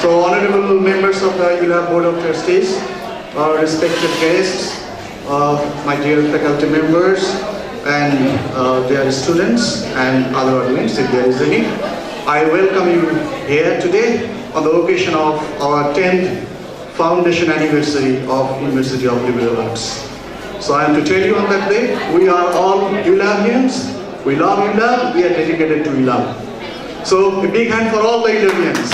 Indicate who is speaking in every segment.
Speaker 1: So, honorable members of the ULAB Board of Trustees, respected guests, my dear faculty members, and dear students and other audience, if there is any, I welcome you here today on the occasion of our 10th foundation anniversary of University of Liberal Arts. So I am to tell you on that day, we are all ULABians, we love ULAB, we are dedicated to ULAB. So a big hand for all the ULABians.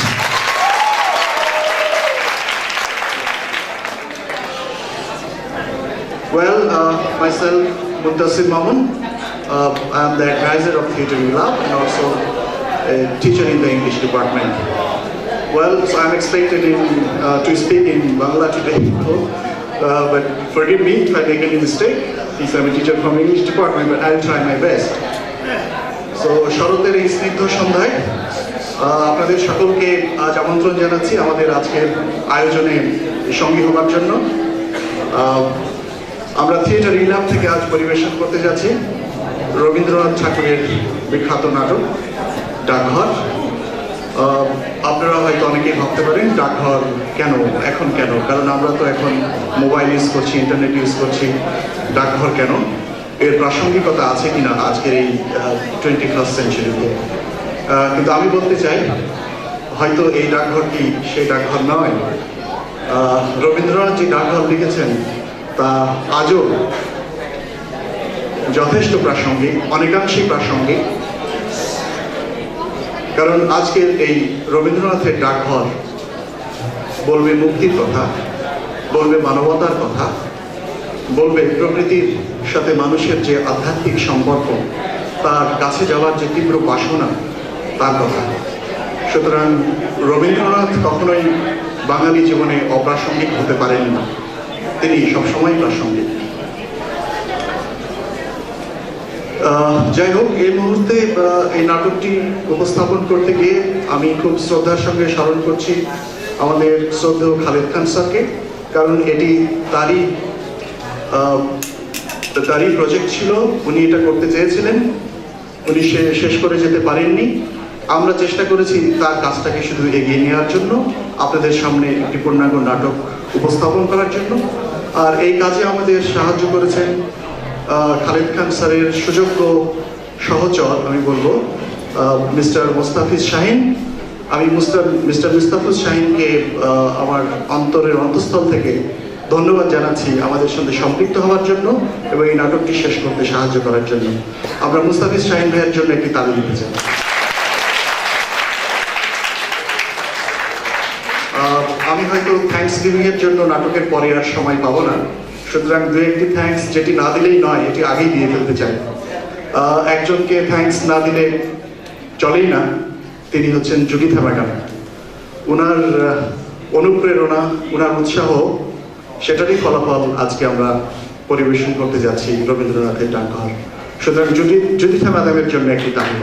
Speaker 1: Well, myself, Muntasir Mamun, I am the advisor of Theatre ULAB and also a teacher in the English department. Well, so I am expected to speak in Bangla today, but forgive me if I make any mistake, since I am a teacher from English department, but I will try my best. So, শরতের এই স্নিগ্ধ সন্ধ্যায় আপনাদের সকলকে আজ আমন্ত্রণ জানাচ্ছি আমাদের আজকের আয়োজনে সঙ্গী হবার জন্য। আমরা থিয়েটার ইলাম থেকে আজ পরিবেশন করতে যাচ্ছি রবীন্দ্রনাথ ঠাকুরের বিখ্যাত নাটক ডাকঘর। আপনারা হয়তো অনেকেই ভাবতে পারেন ডাকঘর কেন, এখন কেন, কারণ আমরা তো এখন মোবাইল ইউজ করছি, ইন্টারনেট ইউজ করছি, ডাকঘর কেন, এর প্রাসঙ্গিকতা আছে কিনা আজকের এই 21st সেঞ্চুরিতে। কিন্তু আমি বলতে চাই হয়তো এই ডাকঘরটি সেই ডাকঘর নয়। রবীন্দ্রনাথ যে ডাকঘর লিখেছেন তা আজও যথেষ্ট প্রাসঙ্গিক, অনেকাংশেই প্রাসঙ্গিক, কারণ আজকের এই রবীন্দ্রনাথের ডাকঘর বলবে মুক্তির কথা, বলবে মানবতার কথা, বলবে প্রকৃতির সাথে মানুষের যে আধ্যাত্মিক সম্পর্ক, তার কাছে যাওয়ার যে তীব্র বাসনা, তার কথা। সুতরাং রবীন্দ্রনাথ কখনোই বাঙালি জীবনে অপ্রাসঙ্গিক হতে পারেন না, তিনি সবসময় প্রাসঙ্গিক। যাই হোক, এই মুহূর্তে এই নাটকটি উপস্থাপন করতে গিয়ে আমি খুব শ্রদ্ধার সঙ্গে স্মরণ করছি আমাদের শ্রদ্ধেয় খালেদ খান স্যারকে, কারণ এটি তারই প্রজেক্ট ছিল, উনি এটা করতে চেয়েছিলেন, উনি শেষ করে যেতে পারেননি। আমরা চেষ্টা করেছি তার কাজটাকে শুধু এগিয়ে নেওয়ার জন্য, আপনাদের সামনে একটি পূর্ণাঙ্গ নাটক উপস্থাপন করার জন্য। আর এই কাজে আমাদের সাহায্য করেছেন খালেদ খান স্যারের সুযোগ্য সহচর, আমি বলবো মিস্টার মুস্তাফিজ শাহিন। আমি মিস্টার মুস্তাফিজ শাহিনকে আমার অন্তরের অন্তঃস্থল থেকে ধন্যবাদ জানাচ্ছি আমাদের সঙ্গে সম্পৃক্ত হওয়ার জন্য এবং এই নাটকটি শেষ করতে সাহায্য করার জন্য। আমরা মুস্তাফিজ শাহিন ভাইয়ের জন্য একটি তালি দিতে চাই। আমি হয়তো থ্যাঙ্কস গিভিং এর জন্য নাটকের পরে আর সময় পাবো না, সুতরাং দু একটি থ্যাঙ্কস যেটি না দিলেই নয়, এটি আগেই দিয়ে ফেলতে চাই। একজনকে থ্যাঙ্কস না দিলে চলেই না, তিনি হচ্ছেন জুগিথা ম্যাডাম। ওনার অনুপ্রেরণা, ওনার উৎসাহ, সেটারই ফলাফল আজকে আমরা পরিবেশন করতে যাচ্ছি রবীন্দ্রনাথের ডাকঘর। সুতরাং জুগিথা ম্যাডামের জন্য একটি তালি।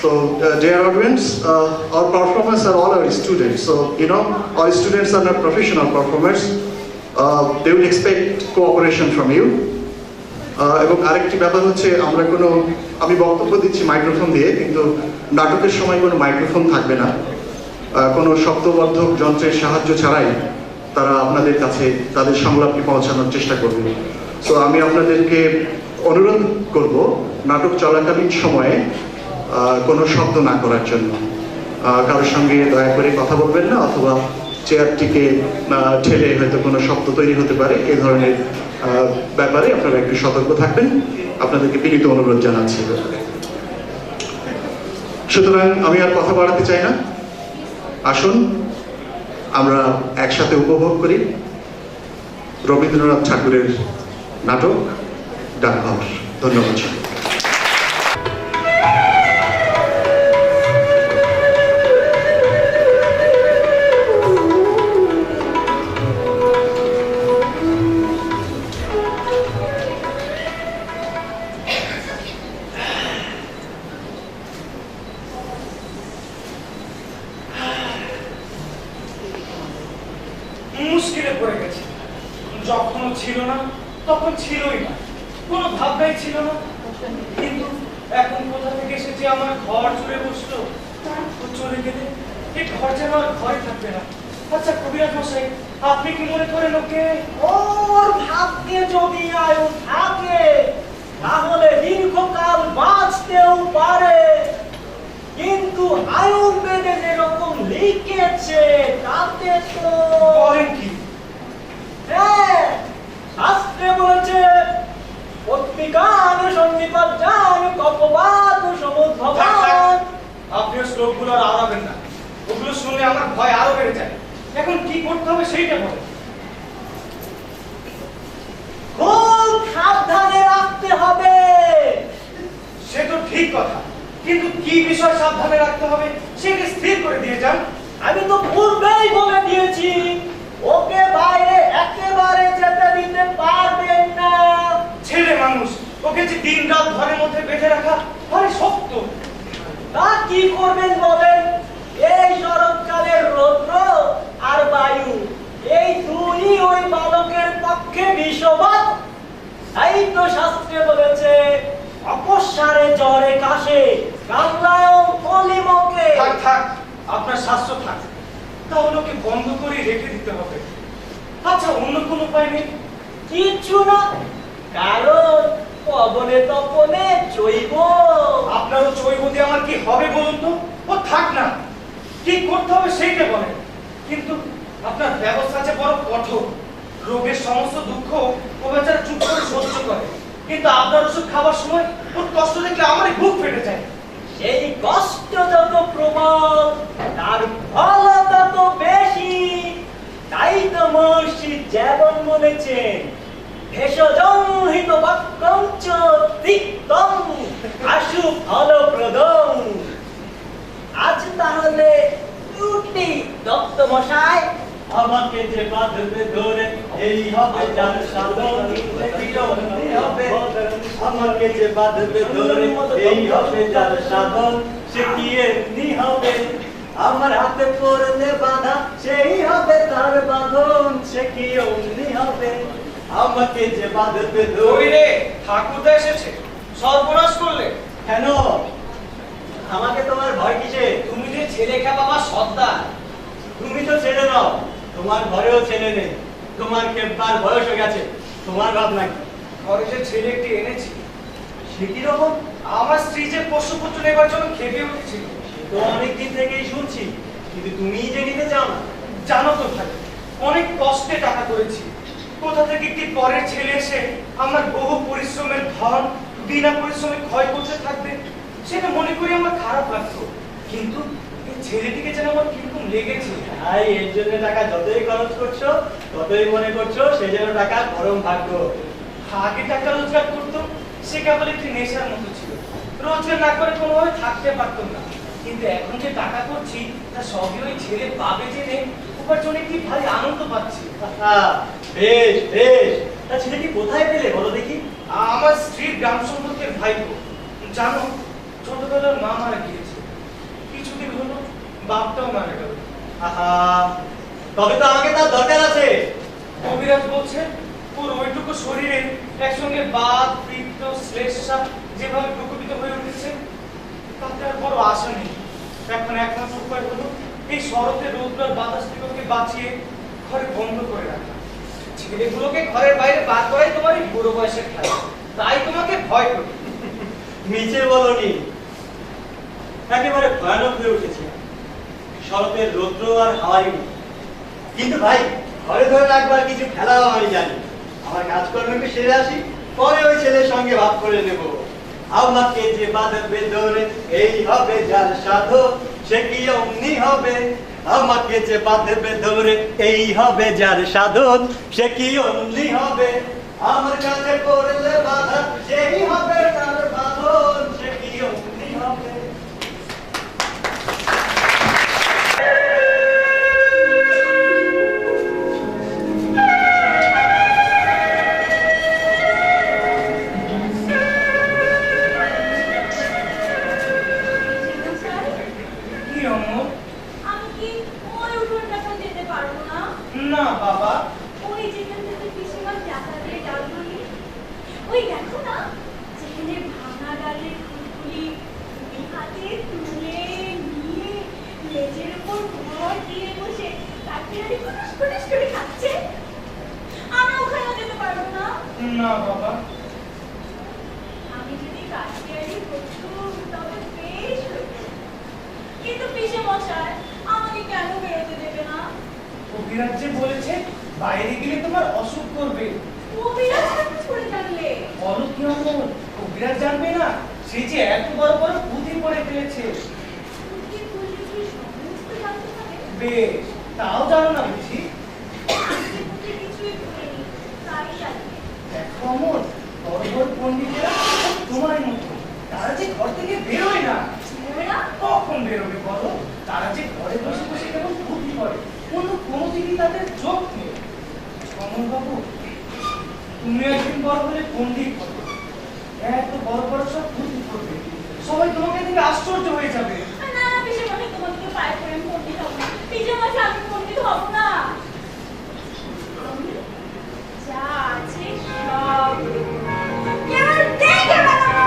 Speaker 1: So, dear audience, our performers are all our students. So, our students are not professional performers. They will expect cooperation from you. এবং আরেকটি ব্যাপার হচ্ছে, আমি বক্তব্য দিচ্ছি মাইক্রোফোন দিয়ে, কিন্তু নাটকের সময় কোনো মাইক্রোফোন থাকবে না, কোনো শব্দবর্ধক যন্ত্রের সাহায্য ছাড়াই তারা আপনাদের কাছে তাদের সংলাপটি পৌঁছানোর চেষ্টা করবে। সো আমি আপনাদেরকে অনুরোধ করব নাটক চলাকালীন সময়ে কোনো শব্দ না করার জন্য। কারোর সঙ্গে দয়া করে কথা বলবেন না, অথবা চেয়ারটিকে ঠেলে হয়তো কোনো শব্দ তৈরি হতে পারে, এই ধরনের ব্যাপারে আপনারা একটু সতর্ক থাকবেন, আপনাদেরকে বিনীত অনুরোধ জানাচ্ছি। সুতরাং আমি আর কথা বাড়াতে চাই না, আসুন আমরা একসাথে উপভোগ করি রবীন্দ্রনাথ ঠাকুরের নাটক ডাকঘর। ধন্যবাদ।
Speaker 2: মুশকিলে পড়ে গেছে, যখন ছিল না তখন ছিলই না, কোনো ভাবনাই ছিল না, কিন্তু এখন কোথা থেকে এসেছে যে আমার ঘর জুড়ে বসলো, ও চলে গেলে এই ঘর যেন আর ঘরে থাকবে না। আচ্ছা কবিরাজ মশাই, আপনি কি মনে করেন ওকে?
Speaker 3: ওর ভাগ্যে যদি আয়ু থাকে তাহলে দীর্ঘকাল বাঁচতেও পারে, কিন্তু আয়ুর্বেদে যেরকম লিখেছে তাতে তো
Speaker 2: বলেন কি?
Speaker 3: হ্যাঁ, শাস্ত্রে বলেছে পত্রিকান সঞ্জিতান কপবাদ
Speaker 2: থাক, থাক।
Speaker 3: সমুদ্ভবান।
Speaker 2: আপনিও শ্লোকগুলো আর আওড়াবেন না, ওগুলো শুনলে আমার ভয় আরো বেড়ে যায়। এখন কি করতে হবে সেইটা বলেন।
Speaker 3: খুব সাবধানে রাখতে হবে।
Speaker 2: সে তো ঠিক কথা, কিন্তু কি বিষয় সাবধানে রাখতে হবে সেটা স্থির করে দিয়ে যান।
Speaker 3: আমি তো পূর্বেই বলে দিয়েছি ওকে বাইরে একেবারে যেতে দিতে পারবেন না।
Speaker 2: ছেলে মানুষ, ওকে যে দিন রাত ঘরের মধ্যে বেঁধে রাখা ভারী শক্ত।
Speaker 3: তা কি করবেন বলেন? এই শরৎকালের রৌদ্র আর বায়ু, এই দুই ওই বালকের পক্ষে বিষবাদ। তাই তো শাস্ত্রে বলেছে অপস্মারে জ্বরে কাশে কামলায় কলিমকে।
Speaker 2: থাক থাক, আপনার শাস্ত্র থাক, তাহলে ওকে বন্ধ করে রেখে দিতে হবে। আচ্ছা অন্য কোনো উপায় নেই?
Speaker 3: কিচ্ছু না, কারণ পবনে তপনে জৈব।
Speaker 2: আপনারও জৈব দিয়ে আমার কি হবে বলুন তো? ও থাক না, কি করতে হবে সেইটা বলেন। কিন্তু আপনার ব্যবস্থা আছে বড় কঠোর। রোগের সমস্ত দুঃখ ও বেচারা চুপ করে সহ্য করে, কিন্তু আপনার ওষুধ খাবার সময় ওর কষ্ট দেখলে আমারই বুক ফেটে যায়।
Speaker 3: এই কষ্ট যত প্রবল তার ফল তত বেশি। তাই তো মহর্ষি যেমন বলেছেন ভেষজং হিত বাক্যং চ তিক্তং আশু ফলপ্রদং। আজ তাহলে ডিউটি দত্ত মশাই।
Speaker 4: আমাকে যে বাঁধবে ধরে এই হবে যার সাধন, বিরোধী হবে। আমাকে যে বাঁধবে ধরে এই হবে যার সাধন, সে কি এমনি হবে। আমার হাতে পড়লে বাঁধা সেই হবে তার বাঁধন, সে কি অমনি হবে। আমাকে যে বাঁধবে
Speaker 2: ওই
Speaker 4: ধরে।
Speaker 2: রে, ঠাকুরদা এসেছে, সর্বনাশ করলে।
Speaker 4: কেন আমাকে তোমার ভয় কিসে?
Speaker 2: তুমি যে ছেলে খা বাবা সর্দার।
Speaker 4: তুমি তো ছেলে নাও, তোমার ঘরেও ছেলে নেই, তোমার কেববার বয়স হয়ে গেছে, তোমার ভাবনা কি?
Speaker 2: ঘরে যে ছেলে একটি এনেছি,
Speaker 4: সে কি রকম?
Speaker 2: আমার স্ত্রী যে পশুপুত্র নেবার জন্য খেপে উঠেছিল।
Speaker 4: সে তো অনেকদিন থেকেই শুনছি, কিন্তু তুমিই যে নিতে চাও না।
Speaker 2: জানো তো ভাই, অনেক কষ্টে টাকা করেছি, কোথা থেকে একটি পরের ছেলে এসে আমার বহু পরিশ্রমের ধন বিনা পরিশ্রমে ক্ষয় করতে থাকবে, সেটা মনে করি আমার খারাপ লাগতো। কিন্তু এই ছেলেটিকে যেন আমার কিরকম লেগেছে।
Speaker 4: তাই এর জন্য টাকা যতই খরচ করছো, ততই মনে করছো সে যেন টাকার পরম ভাগ্য।
Speaker 2: আগে টাকা রোজগার করতো, সে কেবল একটি নেশার মতো ছিল। রোজগার না করে কোনোভাবে থাকতে পারতাম না, কিন্তু এখন যে টাকা করছি তা সবই ওই ছেলে পাবে জেনে উপার্জনে কি ভারী আনন্দ পাচ্ছি।
Speaker 4: আহা, বেশ বেশ, তা ছেলেটি কোথায় পেলে বলো দেখি?
Speaker 2: আমার স্ত্রীর গ্রাম সম্পর্কের ভাইপো। জানো, ছোটবেলার মা মারা গিয়েছে, কিছুদিন হলো বাপটাও মারা গেল।
Speaker 4: আহা, তবে তো আমাকে তার দরকার আছে।
Speaker 2: কবিরাজ বলছে ওর ওইটুকু শরীরে একসঙ্গে বাত পিত্ত শ্লেষ্মা যেভাবে প্রকটিত হয়ে উঠেছে, তাতে আর বড় আশা নেই। এখন একমাত্র উপায় হলো এই শরতে রৌদ্র আর বাতাস থেকে ওকে বাঁচিয়ে ঘরে বন্ধ করে রাখা। ছেলেগুলোকে ঘরের বাইরে বার করাই তোমার এই বুড়ো বয়সের খেলা, তাই তোমাকে ভয় করি।
Speaker 4: নিচে বলনি, একেবারে ভয়ানক হয়ে উঠেছে শরতের রৌদ্র আর হাওয়াই। কিন্তু ভাই, ঘরে ধরে রাখবার কিছু খেলাও আমি জানি। আমার কাজকর্মকে সেরে আসি, পরে ওই ছেলের সঙ্গে ভাব করে নেব। আমাকে যে বাঁধবে ধরে এই হবে যার সাধন, সে কি অমনি হবে। আমাকে যে বাঁধবে ধরে এই হবে যার সাধন, সে কি অমনি হবে। আমার কাছে পড়লে বাধা সেই হবে তার বাঁধন, সে কি অমনি হবে।
Speaker 2: কি অমর?
Speaker 5: আমি কি ওই উঠোনটা যেতে পারবো না?
Speaker 2: না বাবা,
Speaker 5: ওই যেখান থেকে পিসিমার টাকা দিয়ে ডাল বলি, ওই দেখো না, যে দিয়ে বসে কাঠবিড়ালি কুটুস কুটুস করে খাচ্ছে। আমি ওখানে যেতে পারবো না।
Speaker 2: না বাবা,
Speaker 5: আমি যদি কাঠবিড়ালি হতাম তবে বেশ হতো। কিন্তু পিসে মশাই আমাকে কেন বেরোতে দেবে না?
Speaker 2: কবিরাজ যে বলেছে বাইরে গেলে তোমার অসুখ করবে।
Speaker 5: কবিরাজ কি করে জানলে?
Speaker 2: বলো কি অমল, কবিরাজ জানবে না? সে যে এত বড় বড় পুঁথি পড়ে ফেলেছে।
Speaker 5: কি বললে কি সমস্ত জানতে পারে?
Speaker 2: বেশ, তাও জানো না বুঝি?
Speaker 5: আমি কিছুই করিনি, তাই জানি।
Speaker 2: দেখো অমল, বড় বড় পণ্ডিতেরা তোমার মতো, তারা যে ঘর থেকে বেরোয় না।
Speaker 5: বেরোবে না?
Speaker 2: কখন বেরোবে বলো? তারা যে ঘরে বসে বসে কেমন পুঁথি করে, কোনো দিনই তাদের চোখ নেই। অমল বাবু, তুমি একদিন বড় হলে পণ্ডিত হবে, এত বড় বড় সব পুঁথি পড়বে, সবাই তোমাকে দেখে আশ্চর্য হয়ে যাবে।
Speaker 5: না না পিসে মশাই, তোমাকে পায়ে পড়ে আমি পণ্ডিত হব না। পিসে মশাই, আমি পণ্ডিত হব না। আমি যা আছে সব কেবল দেখে বেড়াবো।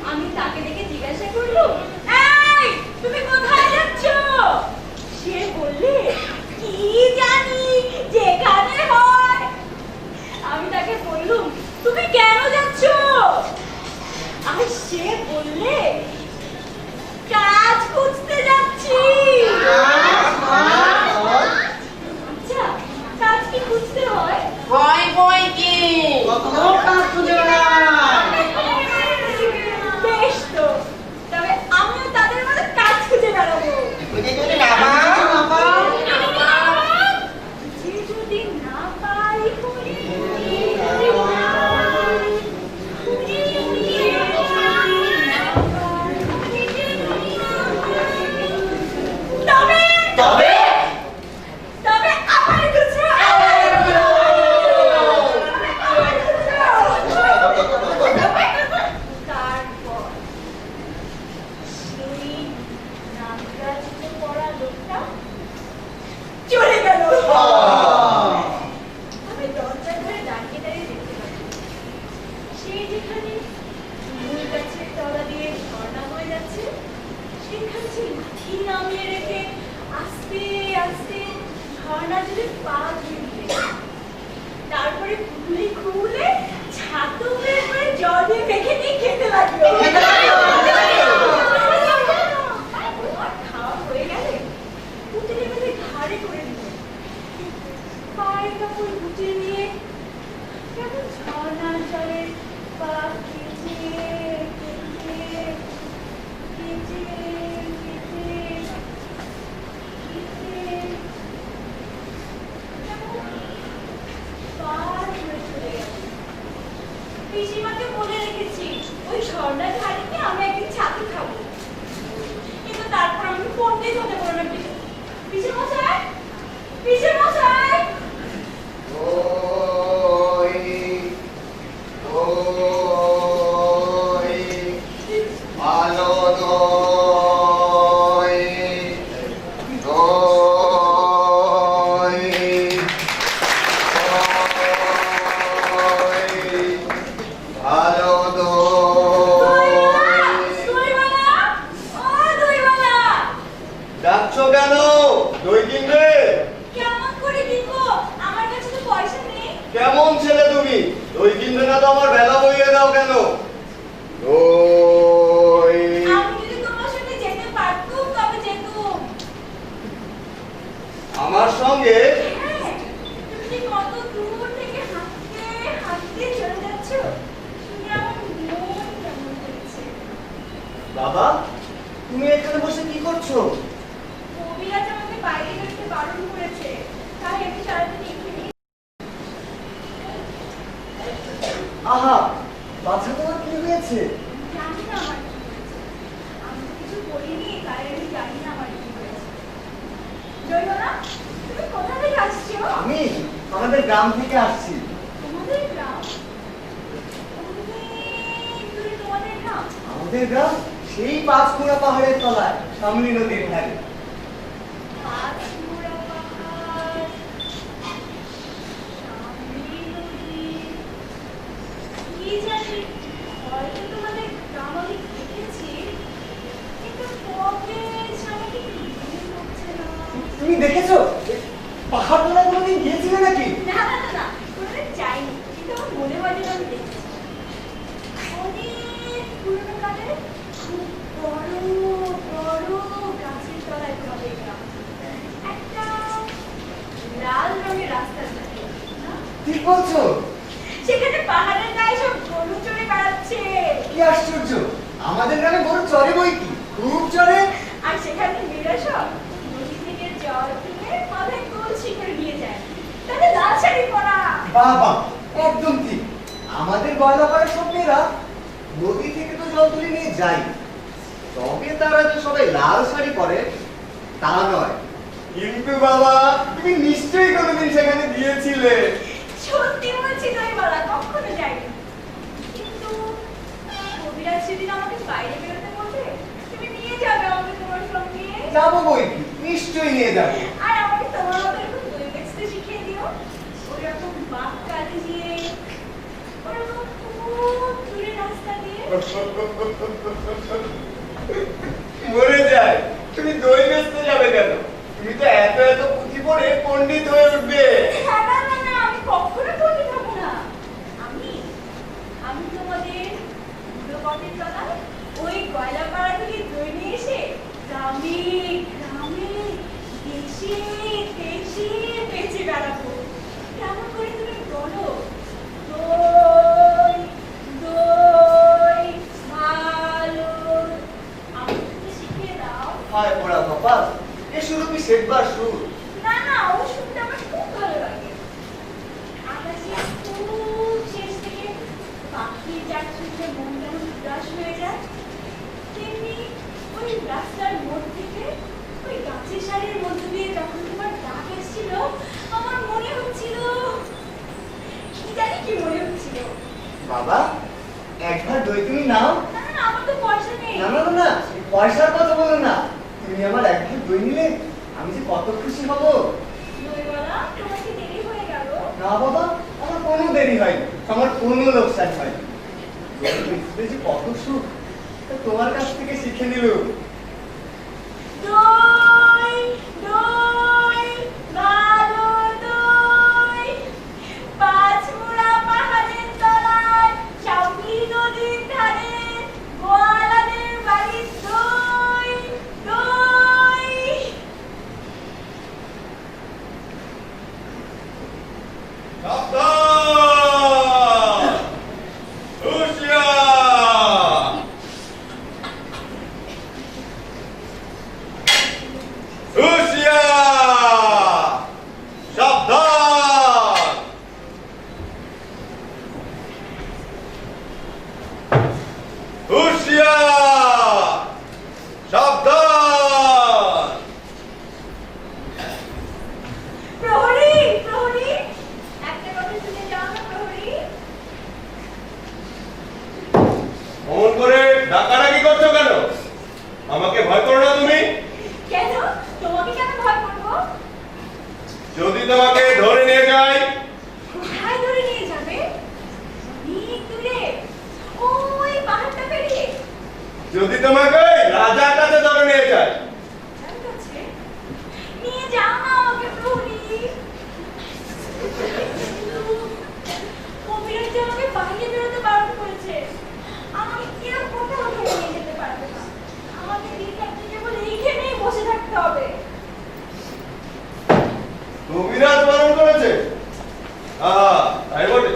Speaker 5: আমি তাকে দেখে জিজ্ঞাসা করলাম, এই তুমি কোথায় যাচ্ছ? সে বললে, কি জানি, যেখানে হয়। আমি তাকে বললাম, তুমি কেন যাচ্ছ? আর সে বললে, কাজ খুঁজতে যাচ্ছি। আচ্ছা, কাজ কি খুঁজতে হয়? বেশ তো, তবে আমিও তাদের মধ্যে কাজ খুঁজে বেড়াবো। যদি না পাই তবে আমার খুঁজবো। তারপর সেই নামরাজকে পড়া লোকটা চলে গেল। আমি দরজা ধরে দাঁড়িয়ে দাঁড়িয়ে দেখতে পাচ্ছি, সে যেখানে মূল গাছের তলা দিয়ে ঝর্ণা বয়ে যাচ্ছে, সেখানে সে লাঠি নামিয়ে রেখে আস্তে আস্তে ঝর্ণা জুড়ে পা ধুয়ে দিল। তারপরে পুকুরে খুলে ছাতু বের করে জল দিয়ে মেখে নিয়ে খেতে লাগলো। বলে রেখেছি ওই ঝর্ণার ধারে গিয়ে আমরা একদিন ছাতু খাবো। কিন্তু তারপর আমি পণ্ডিত হতে বললাম পিসে মশাই, পিসে মশাই।
Speaker 4: ডাকছো কেন? দই কিনবে?
Speaker 5: কেমন করে কিনবো? আমার কাছে তো পয়সা নেই।
Speaker 4: কেমন ছেলে তুমি? দই কিনবে না তো আমার বেলা বইয়ে দাও কেন? দই।
Speaker 5: আমি যদি তোমার সাথে যেতে পারতুম তবে যেতুম।
Speaker 4: আমার সঙ্গে?
Speaker 5: হ্যাঁ, তুমি যে কত দূর থেকে হাঁটতে হাঁটতে চলে যাচ্ছ শুনে আমার মন কেমন করছে।
Speaker 4: বাবা, তুমি এখানে বসে কি করছো?
Speaker 5: কবিরাজ আমাকে বাইরে বেরোতে বারণ করেছে, তাই আমি সারাদিন এখানে।
Speaker 4: আহা, বাচ্চা তোমার কি হয়েছে?
Speaker 5: জানি না আমার কি হয়েছে। আমি তো কিছু করিনি, তাই আমি জানি না আমার কি হয়েছে। জয়না, তুমি কোথা থেকে আসছো?
Speaker 4: আমি আমাদের গ্রাম থেকে আসছি।
Speaker 5: তোমাদের গ্রাম? অনেক দূরে তোমাদের গ্রাম?
Speaker 4: আমাদের গ্রাম সেই পাঁচকুড়া পাহাড়ের তলায়, সামনে নদীর ধারে।
Speaker 5: পাঁচমুড়া পাহাড়, সামনে নদী। কি জানি, হয়তো তোমাদের গ্রাম আমি দেখেছি, কিন্তু কবে জানি ঠিক মনে পড়ছে না।
Speaker 4: তুমি দেখেছো? পাহাড় তলায় কোনোদিন গিয়েছিলে নাকি?
Speaker 5: না না না না, কোনোদিন যাইনি, কিন্তু আমার মনে হয় যেন আমি দেখেছি। অনেক পুরনো কালে খুব বড় বড় গাছের তলায় তোমাদের গ্রাম। একটা লাল রঙের রাস্তা থাকে না?
Speaker 4: ঠিক বলছো?
Speaker 5: সেখানে পাহাড়ের গায়ে সব গরু চড়ে বেড়াচ্ছে।
Speaker 4: কি আশ্চর্য! আমাদের গ্রামে বড় চরে বই কি, খুব চরে।
Speaker 5: আর সেখানে মেয়েরা সব নদী থেকে জল তুলে মাথায় কলসি করে নিয়ে যায়, তাদের লাল শাড়ি পরা।
Speaker 4: বাবা, একদম ঠিক। আমাদের গয়লা পাড়ার সব মেয়েরা নদী থেকে তো জল তুলে নিয়ে যায়, তবে তারা যে সবাই লাল শাড়ি পরে তা নয়। কিন্তু বাবা, তুমি নিশ্চয়ই কোনোদিন সেখানে গিয়েছিলে।
Speaker 5: সত্যি বলছি দইবালা, কখনো যাইনি। কিন্তু কবিরাজ সেদিন আমাকে বাইরে বেরোতে বলবে, তুমি নিয়ে যাবে আমাকে তোমার সঙ্গে।
Speaker 4: যাবো বই কি, নিশ্চয়ই নিয়ে যাবো।
Speaker 5: আর আমাকে তোমার মতো এরকম দই বেচতে শিখিয়ে দিও। ওরকম বাঁক কাটে দিয়ে, ওরকম খুব দূরে রাস্তা দিয়ে।
Speaker 4: মরে যায়, তুমি দই বেচতে যাবে কেন? তুমি তো এত এত পুঁথি পড়ে পণ্ডিত হয়ে উঠবে।
Speaker 5: না না না না, আমি কখনো পণ্ডিত হবো না। আমি আমি তোমাদের পথের তলায় ওই গয়লাপাড়া থেকে দই নিয়ে এসে গ্রামে গ্রামে দেশে দেশে বেঁচে বেড়াবো। কেমন করে তুমি বলো? দই দই ভালো, আমাকে শিখিয়ে দাও।
Speaker 4: হায় পড়া বাবা, এ শুরু কি শেখবার সুর?
Speaker 5: না না, ও শুনতে আমার খুব ভালো লাগে। আকাশের খুব শেষ থেকে পাখির ডাক শুনতে মন কেমন উদাস হয়ে যায়, তেমনি ওই রাস্তার মোড় থেকে ওই গাছের সারির মধ্য দিয়ে যখন তোমার ডাক এসেছিল, আমার মনে হচ্ছিল, কি জানি কি মনে হচ্ছিল।
Speaker 4: বাবা, একবার দই তুমি নাও।
Speaker 5: না না, আমার তো পয়সা নেই।
Speaker 4: না না না না, পয়সার কথা বলো না। তুমি আমার একবার দই নিলে আমি যে কত খুশি হব।
Speaker 5: দইওয়ালা, তোমার কি দেরি হয়ে গেল?
Speaker 4: না বাবা, আমার কোনো দেরি হয়নি, আমার কোনো লোকসান হয়নি। দই বেচতে যে কত সুখ, তা তোমার কাছ থেকে শিখে নিলুম।
Speaker 5: দই দই ভালো দই, পাঁচমুড়া পাহাড়ের তলায় সামনে নদীর ধারে গোয়ালাদের বাড়ির দই দই।
Speaker 6: সাবধান! হুঁশিয়ার! হুঁশিয়ার! সাবধান! আমাকে ভয় করো না তুমি?
Speaker 5: কেন? তোমাকে কেন ভয় করবো?
Speaker 6: যদি তোমাকে ধরে নিয়ে যাই?
Speaker 5: কোথায় ধরে নিয়ে যাবে? অনেক দূরে, ওই পাহাড়টা পেরিয়ে।
Speaker 6: যদি তোমাকে রাজার কাছে ধরে নিয়ে যাই?
Speaker 5: রাজার কাছে? নিয়ে যাও না আমাকে প্রহরী। কবিরাজ যে আমাকে বাইরে বেরোতে বারণ করেছে। আমাকে কেউ কোথাও ধরে নিয়ে যেতে পারবে না। আমাকে দিন রাত্রি কেবল এইখানেই বসে থাকতে হবে।
Speaker 6: কবিরাজ বারণ করেছে? তাই বটে।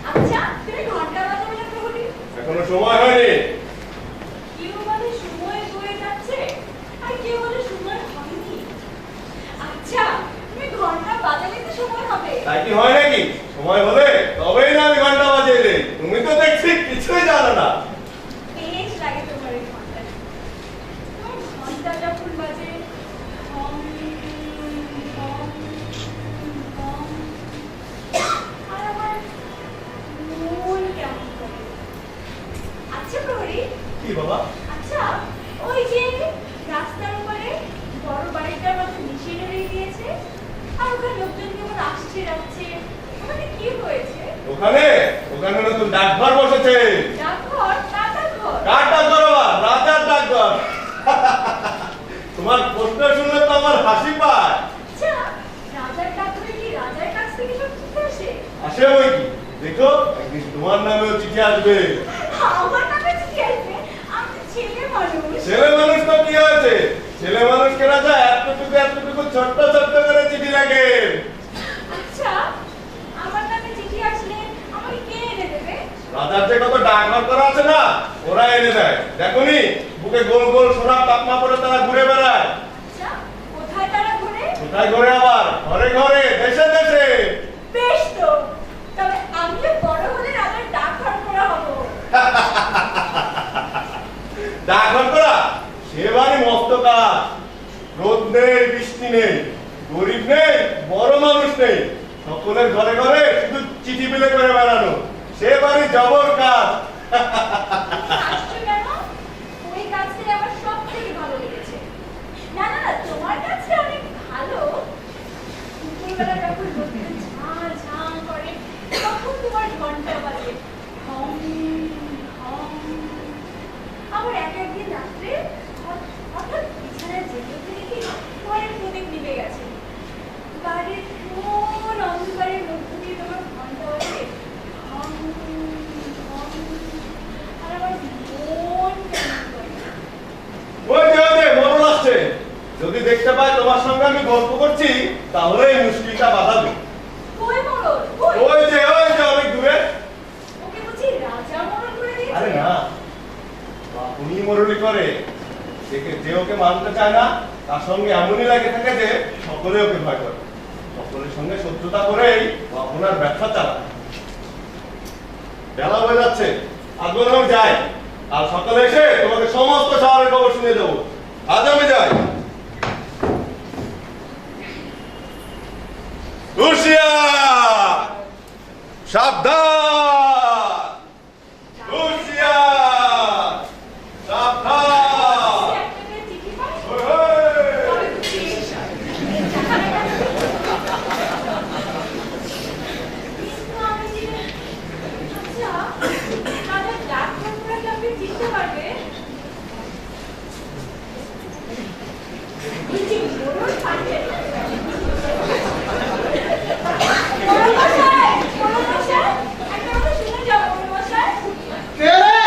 Speaker 5: আচ্ছা, তুমি ঘন্টা বাজাবে না প্রহরী?
Speaker 6: এখনো সময় হয়নি।
Speaker 5: কেউ বলে সময় বয়ে যাচ্ছে, আর কেউ বলে সময় হয়নি। আচ্ছা, তুমি ঘন্টা বাজালে তো সময় হবে।
Speaker 6: তাই কি হয় নাকি? সময় হলে তবেই না আমি ঘন্টা বাজিয়ে দেই। তুমি তো দেখছি কিছুই জানো না।
Speaker 5: বেশ লাগে তোমার এই ঘন্টা। তোমার ঘন্টা যখন বাজে, ঢং, ঢং, ঢং, আর আমার মন কেমন করে। আচ্ছা প্রহরী,
Speaker 6: কি বাবা?
Speaker 5: আচ্ছা, ওই যে রাস্তার উপরে বড় বাড়িটার মধ্যে মিশিয়ে হয়ে গিয়েছে, আর ওখানে লোকজন কেমন আসছে যাচ্ছে, ওখানে কি হয়েছে?
Speaker 6: ওখানে ওখানে নতুন ডাকঘর বসেছে।
Speaker 5: ডাকঘর? কার ডাকঘর?
Speaker 6: কার ডাকঘর আবার? রাজার ডাকঘর। তোমার প্রশ্ন শুনলে তো আমার হাসি পায়।
Speaker 5: আচ্ছা, রাজার ডাকঘরে কি রাজার কাছ থেকে সব চিঠি আসে?
Speaker 6: আসে ওই কি, দেখো একদিন তোমার নামেও চিঠি আসবে।
Speaker 5: আমার নামে চিঠি আসবে? আমি তো ছেলে মানুষ।
Speaker 6: ছেলে মানুষ তো কি হয়েছে? ছেলে মানুষকে রাজা এতটুকু ছোট্ট ছোট্ট করে চিঠি লাগে।
Speaker 5: আচ্ছা, আমার নামে চিঠি আসলে আমাকে কে এনে দেবে?
Speaker 6: রাজার যে কত ডাকঘর করা আছে না, ওরা এনে দেয়। দেখোনি বুকে গোল গোল সোনার তাকমা পরে তারা ঘুরে বেড়ায়।
Speaker 5: আচ্ছা, কোথায় তারা ঘুরে?
Speaker 6: কোথায় ঘুরে আবার? ঘরে ঘরে, দেশে দেশে।
Speaker 5: বেশ তো, তবে আমিও বড় হলে রাজার ডাকঘর করা হবো।
Speaker 6: ডাকঘর করা সেবারই মস্ত কাজ। রোদ নেই, বৃষ্টি নেই, গরিব নেই, বড় মানুষ নেই, সকলের ঘরে ঘরে শুধু চিঠি বিলে করে বেড়ানো, সেবারই জবর কাজ।
Speaker 5: হাসছো কেন? ওই কাজটাই আমার সব থেকে ভালো লেগেছে। না না না, তোমার কাজটা অনেক ভালো। দুপুরবেলা যখন রোদে ঝাঁ ঝাঁ করে, তখন তোমার ঘন্টা বাজে ঢং ঢং। আবার এক একদিন রাত্রে হঠাৎ বিছানায় জেগে উঠে দেখি ঘরের প্রদীপ নিভে গেছে। বাড়ির কোন অন্ধকারের মধ্য দিয়ে তোমার ঘন্টা বাজে ঢং ঢং। আর আমার মন কেমন করে।
Speaker 6: ওই যে মরণ আসছে। যদি দেখতে পাই তোমার সঙ্গে আমি গল্প করছি, তাহলে এই মুশকিলটা বাঁধাবে।
Speaker 5: কই মরণ? কই?
Speaker 6: ওই যে অনেক দূরে।
Speaker 5: ওকে বুঝি রাজা মরণ করে দিয়েছে?
Speaker 6: আরে না, বাপুনি মরুলি করে। যে ওকে মানতে চায় না, তার সঙ্গে এমনই লাগে থাকে যে সকলে ওকে ভয় করে। সকলের সঙ্গে শত্রুতা করেই আপনার ব্যবসা চালায়। বেলা হয়ে যাচ্ছে, আজ আমি যাই। আর সকালে এসে তোমাকে সমস্ত শহরের খবর শুনিয়ে দেবো। আজ আমি যাই। হুঁশিয়ার! সাবধান! হুঁশিয়ার! সাবধান!
Speaker 5: একটা করে চিঠি পাই?
Speaker 6: ওই, ওই!
Speaker 5: তবে বুঝি এসো। কিন্তু আমি যে আচ্ছা, রাজার ডাকঘর করে কি আপনি চিনতে পারবে? বুঝি মরণ পারবে? মরণ মশাই! মরণ মশাই! একটা কথা শুনে যাও মরণ মশাই।
Speaker 7: কে রে?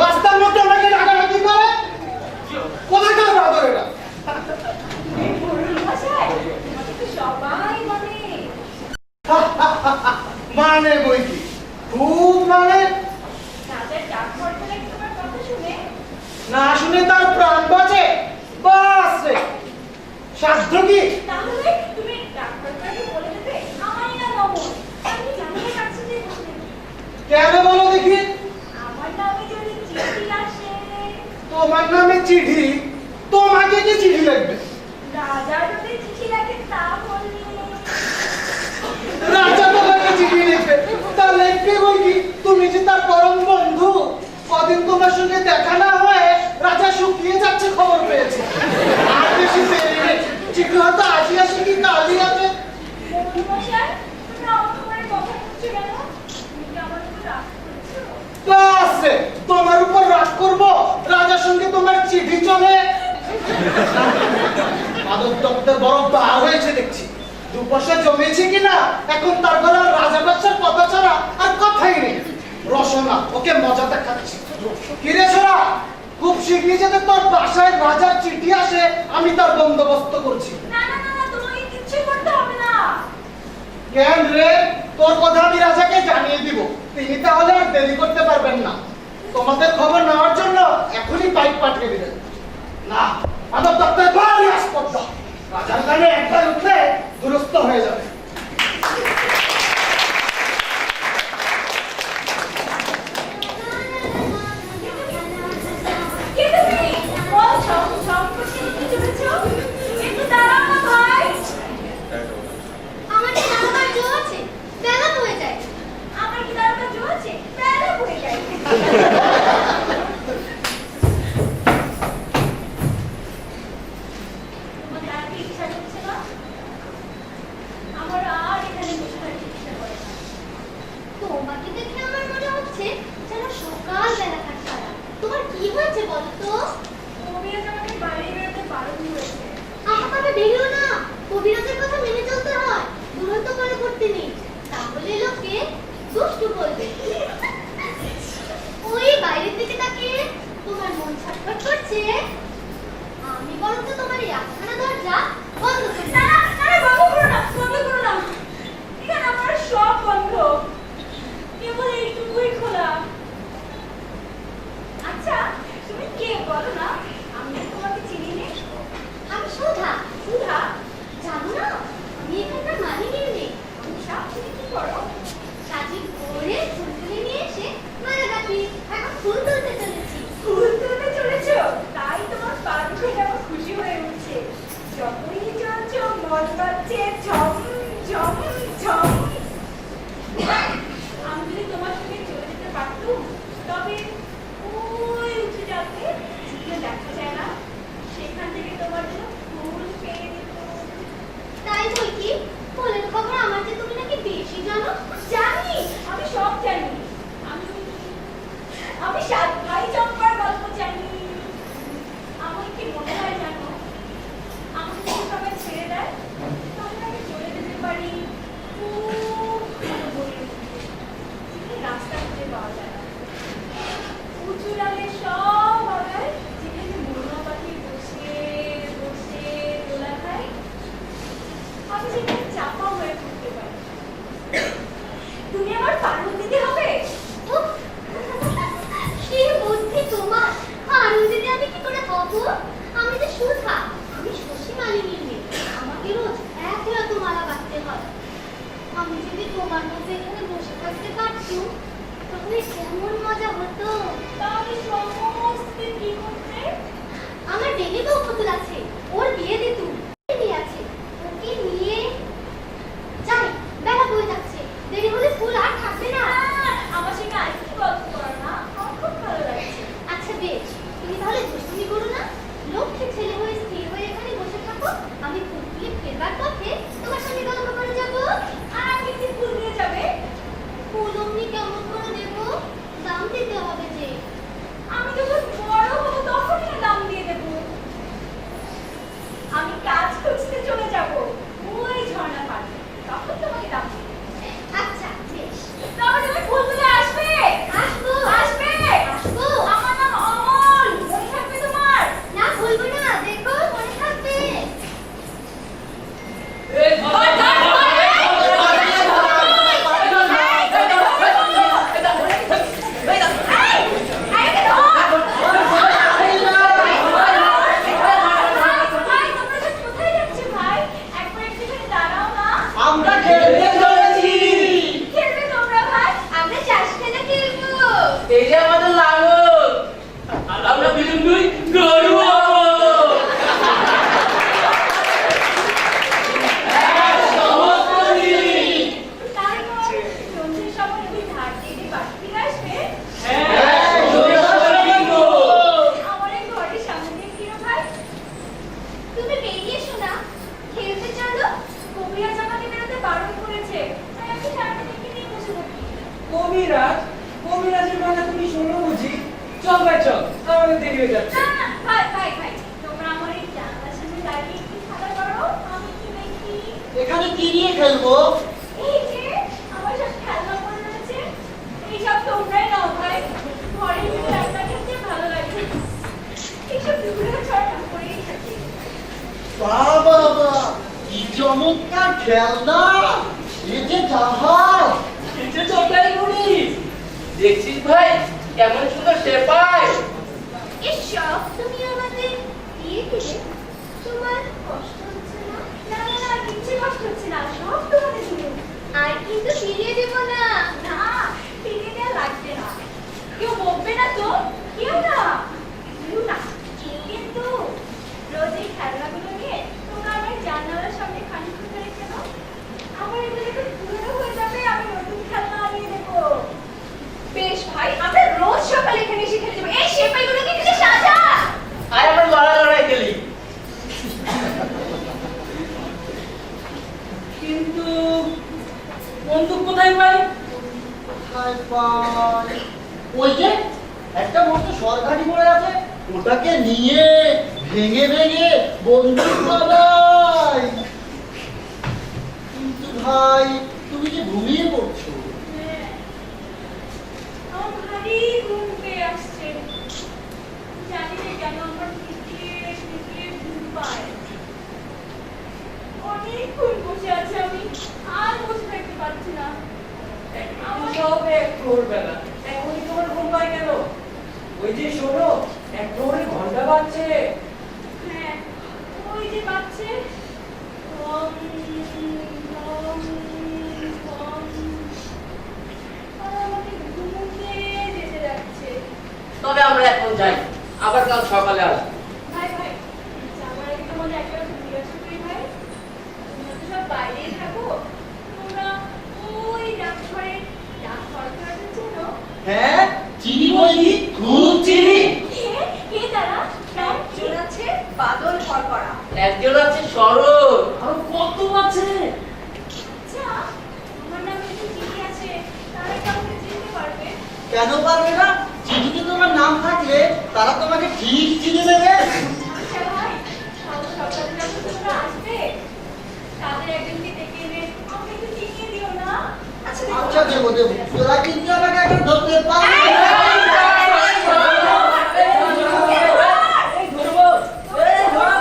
Speaker 7: রাস্তার মধ্যে ওনাকে ডাকাডাকি করে? কোথাকার বাদর এরা?
Speaker 5: এই মরণ মশাই, তোমাকে তো সবাই মানে।
Speaker 7: মানে বই কি? খুব মানে?
Speaker 5: রাজার ডাকঘর করে তোমার কথা শুনে
Speaker 7: না শুনে তার প্রাণ বাঁচে? বাস রে! সাধ্য কি?
Speaker 5: তাহলে তুমি ডাক্তারটাকে বলে দেবে আমারই নাম অমর, আমি জানতে চাচ্ছি যে
Speaker 7: কেন বলো দেখি?
Speaker 5: আমার নামে যদি চিঠি আসে।
Speaker 7: তোমার নামে চিঠি? তোমাকে কি চিঠি লাগবে?
Speaker 5: রাজা যদি চিঠি লাগে তা বললে।
Speaker 7: রাজা তোমাকে চিঠি লিখবে? তা লিখবে বই কি? তুমি যে তার পরম বন্ধু। কদিন তোমার সঙ্গে দেখা না হয়ে রাজা শুকিয়ে যাচ্ছে খবর পেয়েছি। আর বেশি দেরি নেই, চিঠি হয়তো আজই আসে কি কালই আসে।
Speaker 5: মশাই, তোমরা আমার কথা বলছো কেন? তুমি কি আমার উপর রাগ করছো?
Speaker 7: বাস রে, তোমার উপর রাগ করবো? রাজার সঙ্গে তোমার চিঠি চলে। মাদক দপ্তর বড় বার হয়েছে দেখছি। দুপয়সা জমেছে কিনা এখন তার ঘরে আর রাজা বাদশার কথা ছাড়া আর কথাই নেই। রসনা ওকে মজা দেখাচ্ছি। কিরে সোনা, খুব শীঘ্রই যাতে তোর বাসায় রাজার চিঠি আসে আমি তার বন্দোবস্ত করছি।
Speaker 5: না না না না, তোমাকে কিচ্ছু করতে হবে না।
Speaker 7: কেন রে? তোর কথা আমি রাজাকে জানিয়ে দিব, তিনি তাহলে আর দেরি করতে পারবেন না। তোমাদের খবর নেওয়ার জন্য এখনই পাইপ পাঠিয়ে দিবেন। না, মাদক দপ্তর ভারী আসপর্দা, রাজার কানে একবার উঠলে দুরস্ত হয়ে যাবে।
Speaker 5: কে তুমি? বল, সম্পর্কে কি চলেছো? একটু দাঁড়াও না ভাই।
Speaker 8: আমার কি দাঁড়াবার জো আছে? বেলা হয়ে যায়।
Speaker 5: আমার কি দাঁড়াবার জো আছে? বেলা হয়ে যায়। তোমার দাঁড়াতে ইচ্ছা করছে না? আমার আর এখানে বসে থাকতে ইচ্ছা করে না।
Speaker 8: তোমাকে দেখে আমার মনে হচ্ছে যেন সকাল বেলা সারা। তোমার কি হয়েছে বলো তো?
Speaker 5: কবিরাজ আমাকে বাইরে বেরোতে বারণ করেছে।
Speaker 8: আমাকে বেরিও না, কবিরাজের কথা মেনে চলতে হয়। দুরন্ত করে করতে নেই, তাহলে লোকে দুষ্টু বলবে। ওই বাইরের দিকে তাকিয়ে তোমার মন ছটফট করছে। আমি বরঞ্চ তোমার এই আটখানা দরজা বন্ধ করে
Speaker 5: না না না, বন্ধ করো না, বন্ধ করো না। এখানে আমার সব বন্ধ, কেবল এইটুকুই খোলা। আচ্ছা, তুমি কে বলো না? আমি তো তোমাকে চিনি নে।
Speaker 8: আমি সুধা।
Speaker 5: সুধা?
Speaker 8: জানো না, আমি এখানকার মালিনী নেই।
Speaker 5: আচ্ছা, তুমি কি করো?
Speaker 8: সাজি ভোরে ফুল তুলে নিয়ে এসে মালা গাঁথি। এখন ফুল তুলতে চলেছি।
Speaker 5: ফুল তুলতে চলেছো? তাই তোমার পা দুটো কেমন খুশি হয়ে উঠছে। যখনই চলছো মন বাজছে ঝম ঝম ঝম। আমি যদি তোমার সঙ্গে চলে যেতে পারতুম, তবে ওই উঠে যাতে যেখানে দেখা যায় না, সেখান থেকে তোমার জন্য ফুল পেয়ে দিত।
Speaker 8: তাই বই কি? ফুলের খবর আমার যে তুমি নাকি বেশি জানো।
Speaker 5: জানি, আমি সব জানি। আমি 7 ভাই চম্পার গল্প জানি। আমার কি মনে হয় জানো, আমাকে যদি সবাই ছেড়ে দেয়, তাহলে আমি চলে যেতে পারি খুব ভালো বইয়ের দিকে, যেখানে রাস্তা খুঁজে পাওয়া যায় না। উঁচু ডালের সব আগায়, যেখানে ময়না পাখি বসে বসে দোলা খায়। আমি সেখানে চাপা হয়ে ঘুরতে পারি। তুমি আমার পারুল দিতে হবে।
Speaker 8: উফ, কি বুদ্ধি তোমার! আনন্দিতে আমি কি করে হব? আমি যে সুধা, আমি শশী মালিনীর মেয়ে। আমাকে রোজ একলা তো মালা বাঁধতে হয়। আমি যদি তোমার মধ্যে এখানে বসে থাকতে পারতুম, তাহলে কেমন মজা হতো।
Speaker 5: তাহলে সমস্ত দিন কি করতে?
Speaker 8: আমার বেবি বউ পুতুল আছে, ওর বিয়ে দিতুম। বিয়ে আছে, ওকে নিয়ে যাই। বেলা বয়ে যাচ্ছে, দেরি হলে ফুল আর থাকবে না।
Speaker 5: আমার সঙ্গে আরেকটু গল্প করো না, আমার খুব ভালো লাগছে।
Speaker 8: আচ্ছা বেশ, তুমি তাহলে দুষ্টুমি করো না। লক্ষ্মী ছেলে হয়ে স্থির হয়ে এখানে বসে থাকো। আমি ফুল তুলে ফেরবার পথে তোমার সঙ্গে গল্প করে যাবো।
Speaker 5: আর আগে কি ফুল দিয়ে যাবে?
Speaker 8: ফুল অমনি কেমন করে দেবো? দাম দিতে হবে যে।
Speaker 5: আমি যখন বড় হবো তখনই না দাম দিয়ে দেবো। আমি কাজ খুঁজতে চলে যাব ওই ঝর্ণা পাড়ে, তখন তোমাকে দাম দেবো।
Speaker 8: আচ্ছা বেশ,
Speaker 5: তবে তুমি ফুল তুলে আসবে।
Speaker 8: আসবো।
Speaker 5: আসবে।
Speaker 8: আসবো।
Speaker 5: আমার নাম অমল, মনে থাকবে তোমার?
Speaker 8: না বলবো না, দেখো মনে থাকবে।
Speaker 5: ভাই, তোমরা সব কোথায় যাচ্ছ ভাই? একবার একটুখানি দাঁড়াও না।
Speaker 7: আমরা খেলতে চলেছি।
Speaker 5: খেলবে তোমরা ভাই?
Speaker 8: আমরা চাষ খেলা খেলবো।
Speaker 3: এই যে আমাদের লাঙল, আর আমরা দুজন দুই গরু হবো।
Speaker 5: তাই নয়, সন্ধ্যের সময় যদি ধার দিয়ে দিয়ে বাড়ি ফিরে আসবে, আমার এই ঘরের
Speaker 2: চল ভাই চল, আমাদের দেরি হয়ে যাচ্ছে।
Speaker 5: না, না, ভাই, ভাই, ভাই, তোমরা আমার এই জানলার সামনে দাঁড়িয়ে একটু খেলা করো, আমি একটু দেখি।
Speaker 3: এখানে কি নিয়ে খেলবো?
Speaker 5: এই যে, আমার সব খেলনা পড়ে রয়েছে, এইসব তোমরাই নাও ভাই। ঘরের ভিতরে একা খেলতে ভালো লাগে। এইসব টুকরো ছড়া পড়েই থাকে।
Speaker 3: বাবা, কি চমৎকার খেলনা! এই যে জাহাজ!
Speaker 9: এই যে জটাইমুড়ি, দেখছিস ভাই কেমন সুন্দর সেপাই।
Speaker 5: এসব তুমি আমাদের দিয়ে দিলে, তোমার কষ্ট হচ্ছে না? না, না, না, কিচ্ছু কষ্ট হচ্ছে না, সব তোমাদের দিলে। আর কিন্তু ফিরিয়ে দেব না। না, ফিরিয়ে দেওয়া লাগবে না। কেউ বকবে না তো? কেউ না। কেউ না। কিন্তু রোজ এই খেলনাগুলো নিয়ে তোমরা আমার জানালার সামনে খানিকক্ষণ ধরে কেন? আবার এগুলো তো পুরনো হয়ে যাবে, আমি নতুন খেলনা আনিয়ে দেবো। বেশ ভাই, আমরা রোজ সকালে এখানে এসে খেলে যাবো। এই সেপাইগুলোকে দিলে সাজা।
Speaker 9: আর আমরা লড়াই খেলি। কিন্তু বন্দুক কোথায় পাই?
Speaker 3: কোথায় পাই? ওই যে একটা মস্ত সরকারি পড়ে আছে, ওটাকে নিয়ে ভেঙে ভেঙে বন্দুক বানাই। কিন্তু ভাই, তুমি যে ঘুমিয়ে পড়ছো।
Speaker 5: হ্যাঁ, আমার ভারী ঘুম পেয়ে আসছে। জানি না কেন আমার ভিতরে ভিতরে ঘুম পায়। অনেকক্ষণ বসে আছে আমি, আর বসে থাকতে পারছি না।
Speaker 9: আমার সব এক ভোরবেলা, এখনই তোমার ঘুম পায় কেন? ওই যে শোনো, এক প্রহরে ঘন্টা বাজছে।
Speaker 5: হ্যাঁ, ওই যে বাচ্চে। ঢং, ঢং, ঢং। আর আমাকে ঘুমোতে যেতে যাচ্ছে।
Speaker 9: তবে আমরা এখন যাই, আবার কাল সকালে আসবো।
Speaker 5: ভাই, ভাই, যাওয়ার আগে তোমাদের একটা কথা জিজ্ঞাসা করি ভাই। তোমরা তো সব বাইরেই থাকো, তোমরা ওই ডাকঘরের ডাক সরকারটা চেনো?
Speaker 3: হ্যাঁ, চিনি বইনি, খুব চিনি।
Speaker 5: কে তারা? একজন আছে বাদল শর্করা।
Speaker 9: একজন আছে সরল, আরো কত আছে।
Speaker 5: আচ্ছা, আমার নামে একটু চিঠি আছে, তারা কাউকে চিনতে পারবে?
Speaker 3: কেন পারবে না? চিঠিতে তোমার নাম থাকলে তারা তোমাকে ঠিক চিনে নেবে।
Speaker 5: আচ্ছা ভাই, বাদল সরকারের যখন তোমরা আসবে, তাদের একজনকে ডেকে এনে আমাকে একটু চিনিয়ে দিও না। আচ্ছা, দেখো।
Speaker 3: আচ্ছা, দেবো দেবো। তোরা কিন্তু আমাকে এখন ধরতে পারবে না।
Speaker 9: এই ধরবো, এই ধর।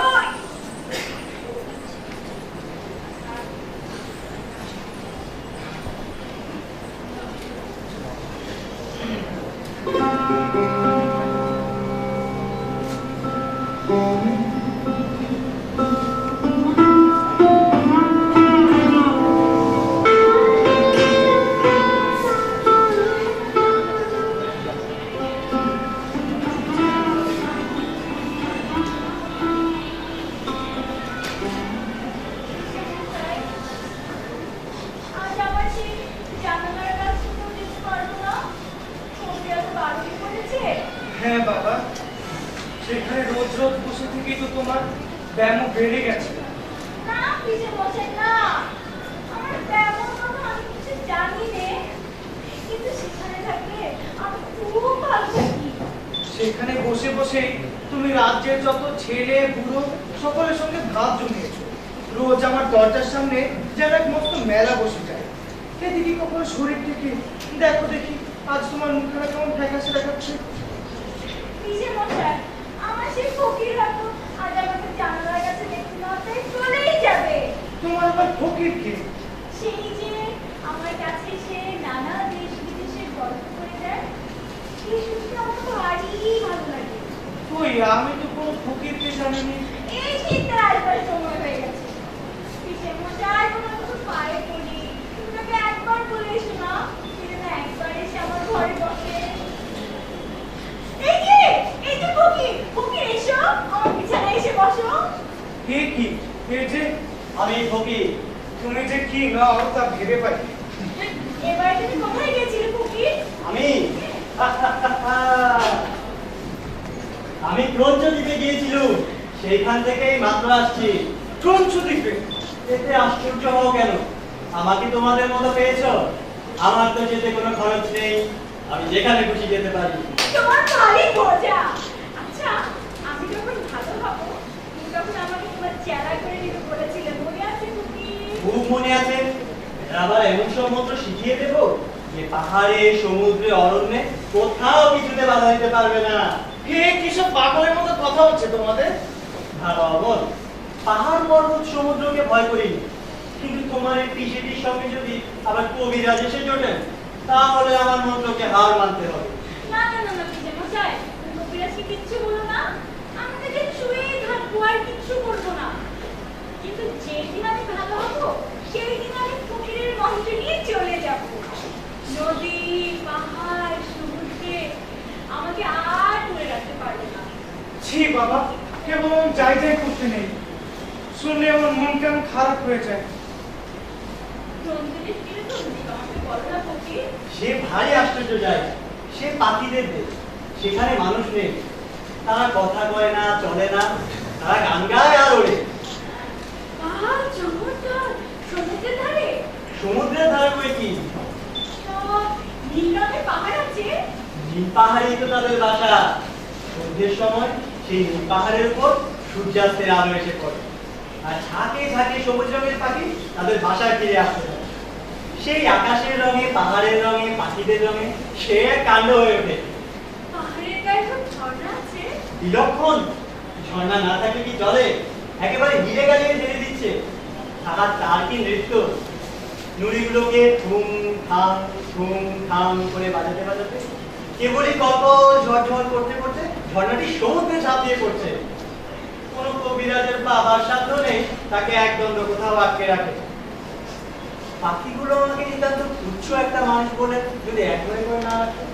Speaker 5: আজ আবার সেই জানালার কাছে তো যেতে পারবো না। সন্ধে এত বাড়ি পড়েছে।
Speaker 2: হ্যাঁ বাবা, সেখানে রোজ রোজ বসে থেকেই তো তোমার ব্যায়ামও বেড়ে গেছে।
Speaker 5: না, পিছে বসে না। আমার তেমন কথা আমি কিছু জানি নে। কিন্তু সেখানে থাকলে আমি খুব ভালো থাকি।
Speaker 2: সেখানে বসে বসে তুমি রাজ্যের যত ছেলে বুড়ো সকলের সঙ্গে ভাব জমিয়েছো। রোজ আমার দরজার সামনে যেন এক মস্ত মেলা বসে যায়। এদিকে কখনো শরীর থেকে দেখো দেখি, আজ তোমার মুখখানা কেমন ফ্যাকাশে দেখাচ্ছে।
Speaker 5: পিছে মশাই, আমার সেই ফকিররা তো আজ আমাকে জানালার কাছে দেখতে না পেয়ে চলেই যাবে।
Speaker 2: তোমার আবার ফকির কে?
Speaker 5: সেই যে আমার কাছে সে নানা দেশ বিদেশের গল্প করে দেয়, সেই শুনতে আমার ভারী ভালো লাগে।
Speaker 2: কই, আমি তো কোনো ফকিরকে জানিনি।
Speaker 5: এই শীতকাল আসবার সময় হয়ে গেছে। পিছে মশাই, তোমার কথা পায়ে পড়ি, তুমি তাকে একবার বলে এসো না, সে যেন একবার এসে আমার ঘরে বসে। এই যে ফকির, ফকির এসো, আমার বিছানায় এসে বসো।
Speaker 2: কে কি? এ যে
Speaker 4: আমি ফকির।
Speaker 2: তুমি যে কি নাও তা ভেবে পাই।
Speaker 5: এবারে তুমি কোথায় গেছিলে ফকির?
Speaker 4: আমি আমি ক্রঞ্চ দ্বীপে গিয়েছিলুম, সেইখান থেকেই মাত্র আসছি।
Speaker 2: ক্রঞ্চ দ্বীপে?
Speaker 4: এতে আশ্চর্য হও কেন? আমাকে তোমাদের মতো পেয়েছো? আমার তো যেতে কোনো খরচ নেই, আমি যেখানে খুশি যেতে পারি।
Speaker 5: তোমার ভারী মজা। আচ্ছা, আমি যখন ভালো হবো তুমি তখন আমাকে তোমার চেলা করে নিতে বলেছিলে, মনে আছে তুমি?
Speaker 4: খুব মনে আছে। আবার এমন সব মন্ত্র শিখিয়ে দেবো যে পাহাড়ে, সমুদ্রে, অরণ্যে কোথাও কিছুতে বাধা দিতে পারবে না।
Speaker 2: কিসব পাগলের মতো কথা হচ্ছে তোমাদের?
Speaker 4: ভালো বল, পাহাড়, পর্বত, সমুদ্রকে ভয় করিনি, কিন্তু তোমার এই পিসিটির সঙ্গে যদি আবার কবিরাজ এসে জোটেন, তাহলে আমার মন্ত্রকে হার মানতে হবে।
Speaker 5: না না না না, পিজে মশাই, তুমি কবিরাজকে কিচ্ছু বলো না। আমি তাকে ছুঁয়েই থাকবো, আর কিচ্ছু করবো না। কিন্তু যেই দিন আমি ভালো হবো সেই দিন আমি ফকিরের মন্ত্র নিয়ে চলে যাব। নদী, পাহাড়, সমুদ্রে আমাকে আর ধরে রাখতে পারবে না।
Speaker 2: ছি বাবা, কেবল যাই যাই করতে নেই, শুনলে আমার মন কেমন খারাপ হয়ে যায়।
Speaker 5: নন্দিনীর তীরে তো আমাকে বলো না ফকির।
Speaker 4: সে ভারী আশ্চর্য জায়গা, সে পাখিদের দেশ, সেখানে মানুষ নেই। তারা কথা কয় না, চলে না, তারা গান গায় আর ওড়ে।
Speaker 5: পাহাড়, চমৎকার, সমুদ্রের ধারে
Speaker 4: সমুদ্রের ধারে বই কি
Speaker 5: সব নীল রঙের পাহাড় আছে।
Speaker 4: নীল পাহাড়েই তো তাদের বাসা। সন্ধ্যের সময় সেই নীল পাহাড়ের উপর সূর্যাস্তের আলো এসে পড়ে, আর ঝাঁকে ঝাঁকে সবুজ রঙের পাখি তাদের বাসায় ফিরে আসতে থাকে। সেই আকাশের রঙে, পাহাড়ের রঙে, পাখিদের রঙে সে এক কাণ্ড হয়ে ওঠে।
Speaker 5: পাহাড়ের গায়ে সব ঝর্ণা আছে।
Speaker 4: বিলক্ষণ। ঝর্ণা না থাকলে কি চলে? একেবারে হিরে গালিয়ে ঢেলে দিচ্ছে। আর তার কি নৃত্য! নুড়িগুলোকে ঠুম ঠাম করে বাজাতে বাজাতে কেবলই কল্পল ঝরঝর করতে করতে ঝর্ণাটি সমুদ্রে ঝাঁপিয়ে পড়ছে। কোনো কবিরাজের বাবার সাধ্য নেই তাকে একদণ্ড কোথাও আটকে রাখে। পাখিগুলো আমাকে নিতান্ত তুচ্ছ একটা মানুষ বলে যদি একবারে করে না রাখে,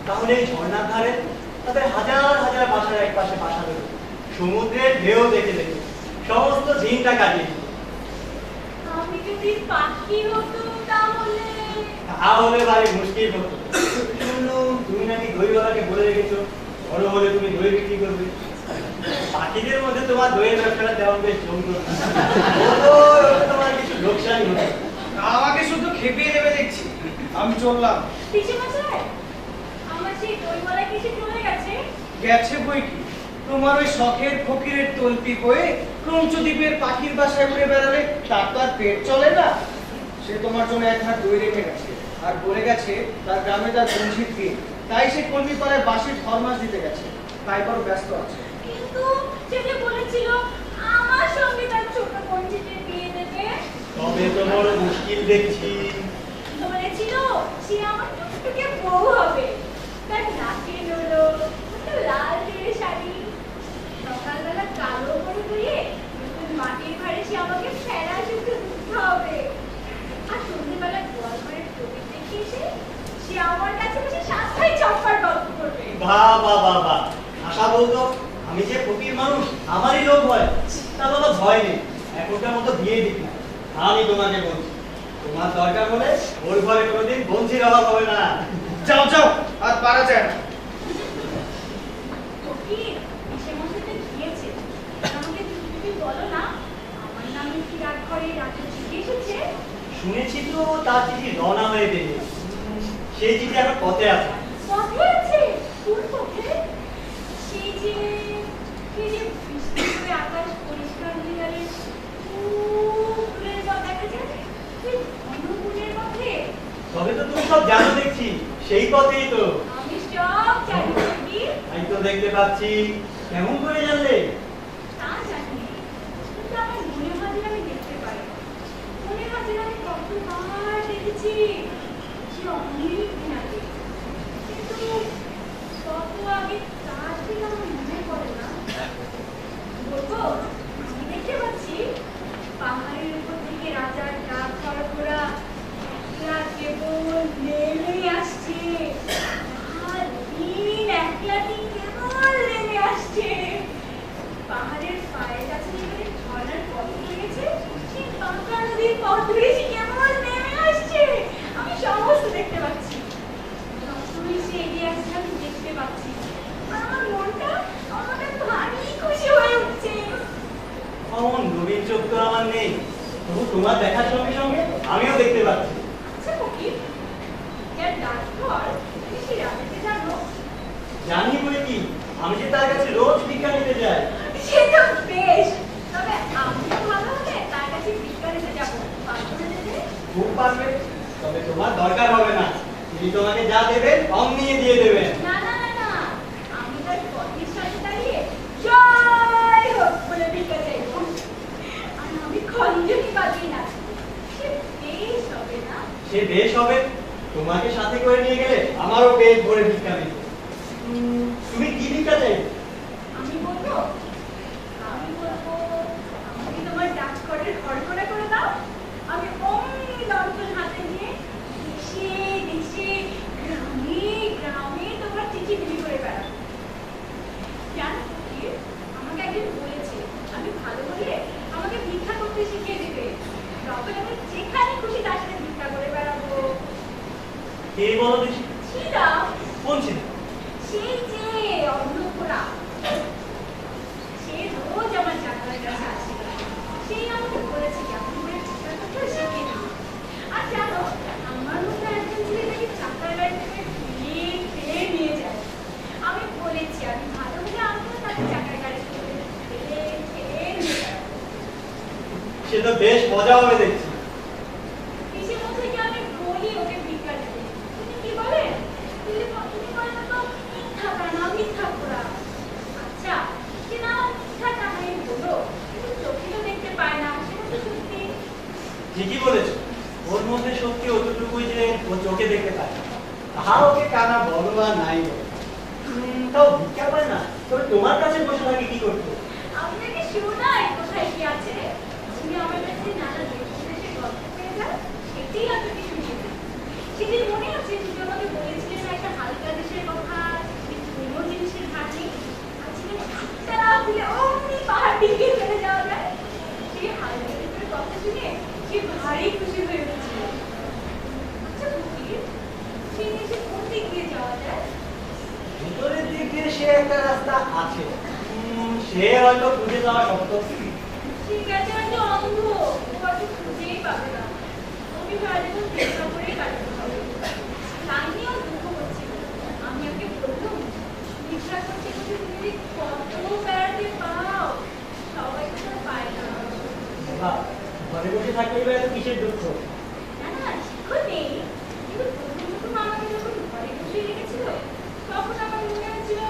Speaker 4: তাহলে এই ঝর্ণার ধারে তাদের হাজার হাজার বাসার এক পাশে বাসা দেবে। সমুদ্রের ঢেউ দেখে দেখে সমস্ত দিনটা কাটিয়ে দিত।
Speaker 5: আমি যদি পাখি হতো তাহলে
Speaker 4: তাহলে ভারী মুশকিল হতো। শুনলুম তুমি নাকি দইওয়ালাকে বলে রেখেছো বড় হলে তুমি দই বিক্রি করবে। পাখিদের মধ্যে তোমার দইয়ের ব্যবসাটা তেমন বেশ জমতো না। তোমার কিছু লোকসানই হতো।
Speaker 2: আমাকে শুধু খেপিয়ে দেবে দেখছি। আমি চললাম।
Speaker 5: পিছে মশাই, আমার সেই দইওয়ালা কিসে চলে গেছে?
Speaker 2: গেছে বই কি, তোমার ওই শখের ফকিরের তলপি হয়ে ক্রঞ্চদ্বীপের পাখির বাসায় উড়ে বেড়ালে তার তো আর পেট চলে না। সে তোমার জন্য এক হাত দই রেখে গেছে, আর বলে গেছে তার গ্রামে তার বংশীর দিন, তাই সে কলমিপাড়ায় বাসির ফরমাস দিতে গেছে, তাই বড় ব্যস্ত আছে।
Speaker 5: কিন্তু সে যে বলেছিল আমার সঙ্গে তার ছোট বোনটিকে বিয়ে দেবে।
Speaker 4: তবে তো বড় মুশকিল দেখছি।
Speaker 5: বলেছিল সে আমার টুকটুকে বউ হবে। তার নাকে ডোলো, একটা লাল তীরের শাড়ি, সকালবেলা কালো করে ধুয়ে নতুন মাটির ভাড়ে সে আমাকে ফেরা শুধু উঠতে হবে। আর সন্ধ্যেবেলা গোয়ালঘরের প্রদীপ দেখে এসে সে আমার কাছে বসে সাতটাই চপ্পার গল্প করবে।
Speaker 4: বাবা বাবা, আশা বলতো আমি যে ফকির মানুষ, আমারই লোভ হয়। তা বাবা ভয় নেই, এখনকার মতো বিয়ে দিক না। আমি তোমাকে বলছি, তোমার দরকার হলে ওর ঘরে কোনোদিন বঞ্চির অভাব হবে না।
Speaker 2: যাও যাও, আর পারা যায় না।
Speaker 5: ফকির, সে মশাইতে গিয়েছে। আমাকে তুমি বলো না, আমার নামে কি রাতঘরে রাতে চিঠি এসেছে?
Speaker 4: শুনেছি তো তার চিঠি রওনা হয়ে বেরিয়ে, সেই চিঠি এখন পথে আছে।
Speaker 5: পথে আছে? কোন পথে? সেই যে বৃষ্টি হয়ে আকাশ পরিষ্কার হয়ে গেলে ফুলের পথ দেখা যায়, সেই ঘন ফুলের পথে।
Speaker 4: তবে তো তুমি সব জানো দেখছি, সেই পথেই তো।
Speaker 5: আমি সব জানি ফকির।
Speaker 4: তাই তো দেখতে পাচ্ছি। কেমন করে জানলে?
Speaker 5: তা জানি, কিন্তু আমার মনে হয় যে আমি দেখতে পারি। মনে হয় যে আমি কতবার দেখেছি, সে অনেক দিন আগে। কিন্তু কত আগে তার থেকে আমার মনে পড়ে না। বলবো, আমি দেখতে পাচ্ছি পাহাড়ের উপর থেকে রাজার ডাক খড় ঘোড়া একলা কেবল নেমে আসছে। আর দিন একলা দিন কেবল নেমে আসছে। পাহাড়ের পায়ের কাছে এবারে ঝর্ণার পথ লেগেছে, সেই পাকা নদীর পথ ধরে সে কেবল নেমে আসছে। আমি সমস্ত দেখতে পাচ্ছি। যতই সে এগিয়ে আসছে আমি দেখতে পাচ্ছি। আর আমার মনটা ভারী খুশি হয়ে উঠছে।
Speaker 4: অমন নবীন চোখ তো আমার নেই, তবু তোমার দেখার সঙ্গে সঙ্গে আমিও দেখতে পাচ্ছি।
Speaker 5: আচ্ছা ফকির, যার ডাকঘর
Speaker 4: জানি বই কি, আমি যে তার কাছে রোজ ভিক্ষা নিতে যাই।
Speaker 5: সে তো বেশ, তবে আমি তো ভালো হলে তার কাছে ভিক্ষা নিতে যাবো, পারবো না যেতে?
Speaker 4: খুব পারবে, তবে তোমার দরকার হবে না। তিনি তোমাকে যা দেবেন কম নিয়ে দিয়ে দেবেন।
Speaker 5: না না না না, আমি তার পথের সাথে দাঁড়িয়ে জয় হোক বলে ভিক্ষা চাইবো। আর আমি খঞ্জনি বাজিয়ে নাচবো, সে বেশ হবে না?
Speaker 4: সে বেশ হবে, তোমাকে সাথে করে নিয়ে গেলে আমারও পেট ভরে ভিক্ষা দিত। তুমি কি ভিক্ষা চাইবে?
Speaker 5: আমি বলবো আমাকে তোমার ডাকঘরের ঘরকরা করে দাও। আমি অমনি দন্তন হাতে নিয়ে দেশে দেশে গ্রামে গ্রামে তোমার চিঠি বিলি করে বেড়াবো। জানো কি, আমাকে একজন বলেছে আমি ভালো হলে আমাকে ভিক্ষা করতে শিখিয়ে দেবে, তখন আমি যেখানে খুশি তার সাথে ভিক্ষা করে বেড়াবো।
Speaker 4: কে বলো দেখি?
Speaker 5: ছিলা
Speaker 4: কোন ছিল?
Speaker 5: সেই যে অন্নপূর্ণা, সে রোজ আমার জানালার কাছে আসে, সেই আমাকে বলেছে কেমন করে ভিক্ষা করতে শিখিয়ে দিবে। আর জানো, আমার মতো একজন ছেলে তাকে চাকরার গাড়ি থেকে ফেলে নিয়ে যায়। আমি বলেছি আমি ভালো হলে আমিও তাকে চাকরার গাড়ি থেকে ফেলে নিয়ে যাবো।
Speaker 4: সে তো বেশ মজা হবে দেখছি।
Speaker 5: কিসের মধ্যে কি আমি বলি ওকে ভিক্ষা দিতে, তুমি কি বলে? তুমি বলে না তো মিথ্যা কানা মিথ্যা করা। আচ্ছা, সে না মিথ্যা কানাই বলো, কিন্তু চোখে তো দেখতে পায় না, সেটা তো সত্যি।
Speaker 4: ঠিকই বলেছো, ওর মধ্যে সত্যি অতটুকুই যে ও চোখে দেখতে পায়। তাহা ওকে কানা বলো আর নাই বলো, তাও ভিক্ষা পায় না। তবে তোমার কাছে বসে থাকে কি করতো?
Speaker 5: আপনাকে শোনাই কোথায় কি আছে। যিনি আমার কাছে নানা দেশের গল্প পেয়ে যান, সেটাই আপনাকে শুনিয়ে দেন। সেদিন মনে আছে তুমি আমাকে বলেছিলেন একটা হালকা দেশের কথা, কোনো জিনিসের ধার নেই, আজকে একটা না ভুলে অমনি পাহাড় ডিঙিয়ে ফেলে যাওয়া যায়। সেই হালকা দেশের কথা শুনে সে ভারী খুশি হয়ে উঠেছিল। আচ্ছা ফকির, সেই দেশে কোন দিক দিয়ে যাওয়া যায়?
Speaker 4: ভিতরের দিক দিয়ে সে একটা রাস্তা আছে, সে হয়তো খুঁজে যাওয়া শক্ত।
Speaker 5: ঠিক আছে, আমি তো অন্ধ, ও হয়তো খুঁজেই পাবে না। ওকে সারাজীবন চেষ্টা করেই কাটাতে হবে। তাই নিয়েও দুঃখ হচ্ছিল। আমি ওকে বললাম, বিশ্বাস করতে করতে তুমি যে কত বেড়াতে পাও, সবাই তো তা পায় না।
Speaker 4: বাবা, ঘরে বসে থাকলে এবার এত কিসের দুঃখ?
Speaker 5: না না, শিক্ষা নেই, কিন্তু প্রথম প্রথম আমাকে যখন ঘরে বসিয়ে রেখেছিল, তখন আমার মনে হয়েছিল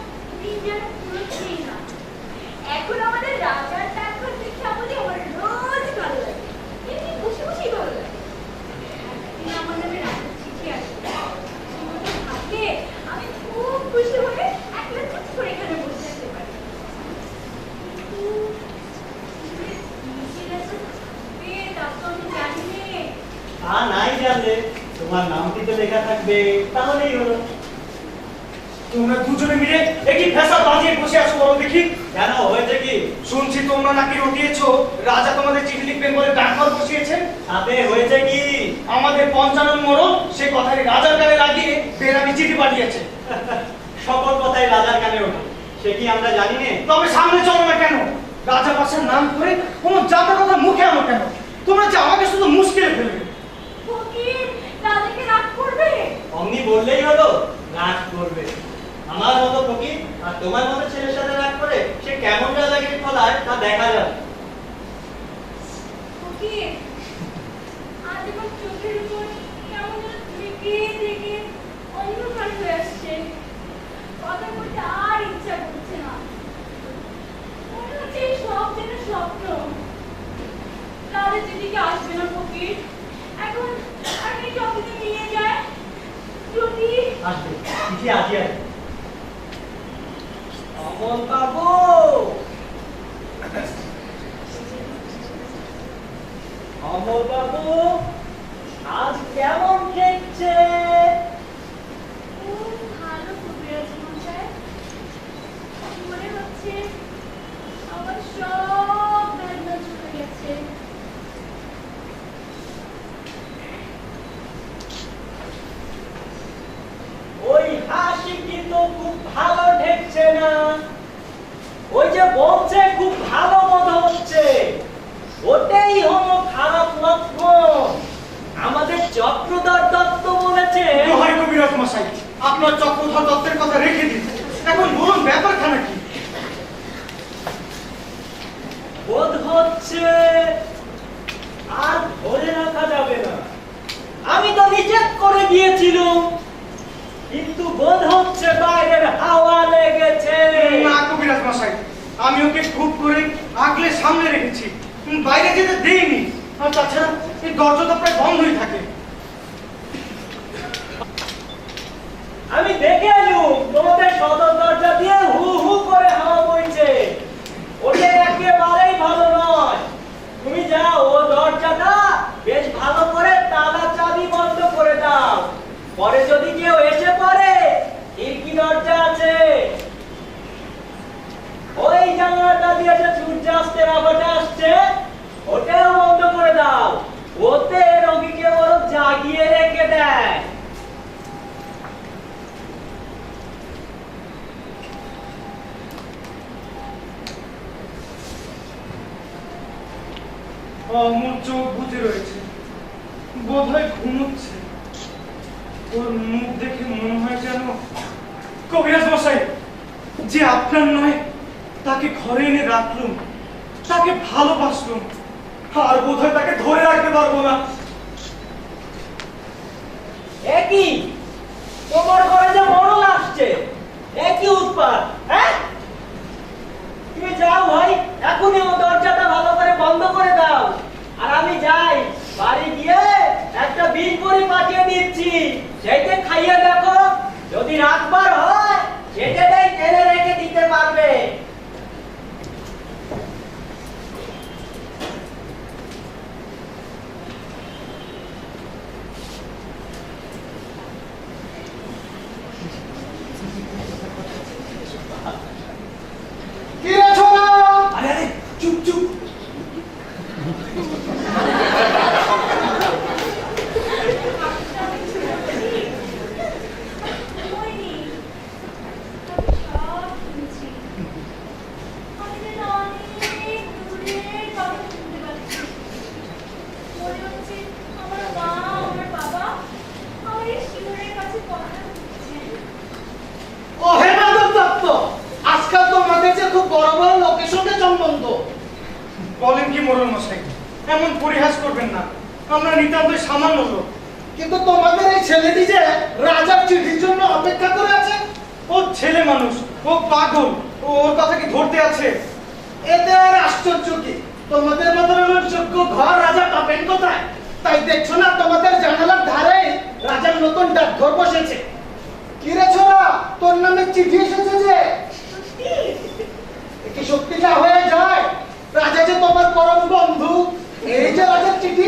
Speaker 5: দিন যেন পুরোচ্ছেই না। এখন আমাদের রাজার ডাকঘর দেখে আমাদের রোজ ভালো লাগে, এমনি বসে বসেই ভালো লাগে। একদিন আমার নামে রাজার চিঠি আসে, সেগুলো থাকলে আমি খুব খুশি হয়ে একলা চুপ করে এখানে বসে থাকতে পারি। কিন্তু নিজের আছে থাকবে তা তো আমি জানি নে।
Speaker 4: তা নাই জানলে তোমার নামটি তো লেখা থাকবে, তাহলেই হলো।
Speaker 2: তোমরা দুজনে মিলে একই ফেসা বাজিয়ে বসে আছো, বলো দেখি।
Speaker 4: কেন, হয়েছে কি?
Speaker 2: শুনছি তোমরা নাকি রটিয়েছো রাজা তোমাদের চিঠি লিখবেন বলে ডাকঘর বসিয়েছেন।
Speaker 4: তাতে হয়েছে কি?
Speaker 2: আমাদের পঞ্চানন মোড়ল সে কথায় রাজার গায়ে লাগিয়ে বেরামি চিঠি পাঠিয়েছে।
Speaker 4: সকল কথাই রাজার কানে ওঠে, সে কি আমরা জানি না?
Speaker 2: তবে সামনে চলো না কেন? রাজা বাসার নাম করে কোনো যাতা কথা মুখে আনো কেন? তোমরা যে আমাকে শুধু মুশকিলে ফেলবে।
Speaker 5: ফকির রাজাকে রাগ করবে।
Speaker 4: অমনি বললেই হলো, রাগ করবে। আমার মতো ফকির আর তোমার মতো ছেলের সাথে রাগ করে সে কেমন রাজাগিরি ফলায় তা দেখা যাবে।
Speaker 5: ফকির, আজ আমার চোখের উপর কেমন যেন থেকে থেকে অন্ধকার হয়ে আসছে। কথা বলতে আর ইচ্ছা করছে না। মনে হচ্ছে এই সব যেন স্বপ্ন। রাজা যেদিকে আসবে না ফকির, এখন আমি চোখে নিয়ে যায় যদি
Speaker 4: আসবে, চিঠি আসি আসবে।
Speaker 3: অমল বাবু, অমল বাবু, আজ কেমন ঠেকছে?
Speaker 5: খুব ভালো কবিরাজ মশাই, মনে হচ্ছে আমার সব বেদনা চলে গেছে।
Speaker 3: ওই হাসি কিন্তু খুব ভালো ঠেকছে না। ওই যে বলছে খুব ভালো মনে হচ্ছে, ওটাই হলো খারাপ লক্ষণ। আমাদের চক্রধর দত্ত বলেছে,
Speaker 2: দোহাই কবিরাজ মশাই, আপনার চক্রধর দত্তের কথা রেখে দিন। ব্যাপারখানা কি?
Speaker 3: বোধ হচ্ছে আর ধরে রাখা যাবে না। আমি তো নিষেধ করে দিয়েছিলাম, কিন্তু বোধ হচ্ছে বাইরের হাওয়া লেগেছে।
Speaker 2: না কবিরাজ মশাই, আমি ওকে খুব করে আগলে সামনে রেখেছি, বাইরে যেতে দেইনি। আর তাছাড়া এই দরজা তো প্রায় বন্ধই থাকে।
Speaker 3: আমি দেখে এলুম তোমাদের সদর দরজা দিয়ে হু হু করে হাওয়া বইছে। ওটা একেবারেই ভালো নয়। তুমি যাও, ও দরজাটা বেশ ভালো করে তালা চাবি বন্ধ করে দাও। পরে যদি কেউ এসে পড়ে, খিড়কি দরজা আছে, ওই জানালাটা দিয়ে যে সূর্যাস্তের আলোটা আসছে, ওটাও বন্ধ করে দাও। ওতে রোগীকে বরং জাগিয়ে রেখে দেয়।
Speaker 2: অমর চোখ বুজে রয়েছে, বোধহয় ঘুমোচ্ছে। ওর মুখ দেখে মনে হয় যেন কবিরাজ মশাই, যে আপনার নয় তাকে ঘরে এনে রাখলুম, তাকে ভালোবাসলুম, আর বোধহয় তাকে ধরে রাখতে পারবো না।
Speaker 3: একই তোমার ঘরে যে মরণ আসছে, একই উৎপাত। হ্যাঁ, তুমি যাও ভাই, এখনই ও দরজাটা ভালো করে বন্ধ করে দাও। আর আমি যাই, বাড়ি গিয়ে একটা বিল করে পাঠিয়ে দিচ্ছি, সেইটা খাইয়ে দেখো। যদি রাতবার হয়, সেটাই টেনে রেখে দিতে পারবে।
Speaker 7: কি রে ছোড়া?
Speaker 2: আরে আরে চুপ চুপ।
Speaker 5: হয়নি। আমি সব শুনছি। আমি যেন অনেক দূরের কথা শুনতে পাচ্ছি। মনে হচ্ছে আমার মা, আমার বাবা আমার এই শিমুলের কাছে কথা বলছে।
Speaker 7: ও হে মাধব দত্ত, আজকাল তোমাদের যে খুব বড় বড় লোকের সঙ্গে সম্বন্ধ।
Speaker 2: বলেন কি মোড়ল মশাই, এমন পরিহাস করবেন না। আমরা নিতান্তই সামান্য লোক।
Speaker 7: কিন্তু তোমাদের এই ছেলেটি যে রাজার চিঠির জন্য অপেক্ষা করে আছে।
Speaker 2: ও ছেলে মানুষ, ও পাগল, ওর কথা কি ধরতে আছে?
Speaker 7: এতে আর আশ্চর্য কি? তোমাদের মতো যোগ্য ঘর রাজা পাবেন কোথায়? তাই দেখছো না তোমাদের জানালার ধারে রাজার নতুন ডাকঘর বসেছে। কি রে ছোড়া, তোর নামে চিঠি এসেছে যে?
Speaker 5: সত্যি?
Speaker 7: কি সত্যিটা হয়ে যায়? রাজা যে তোমার পরম বন্ধু, এই যে রাজার চিঠি।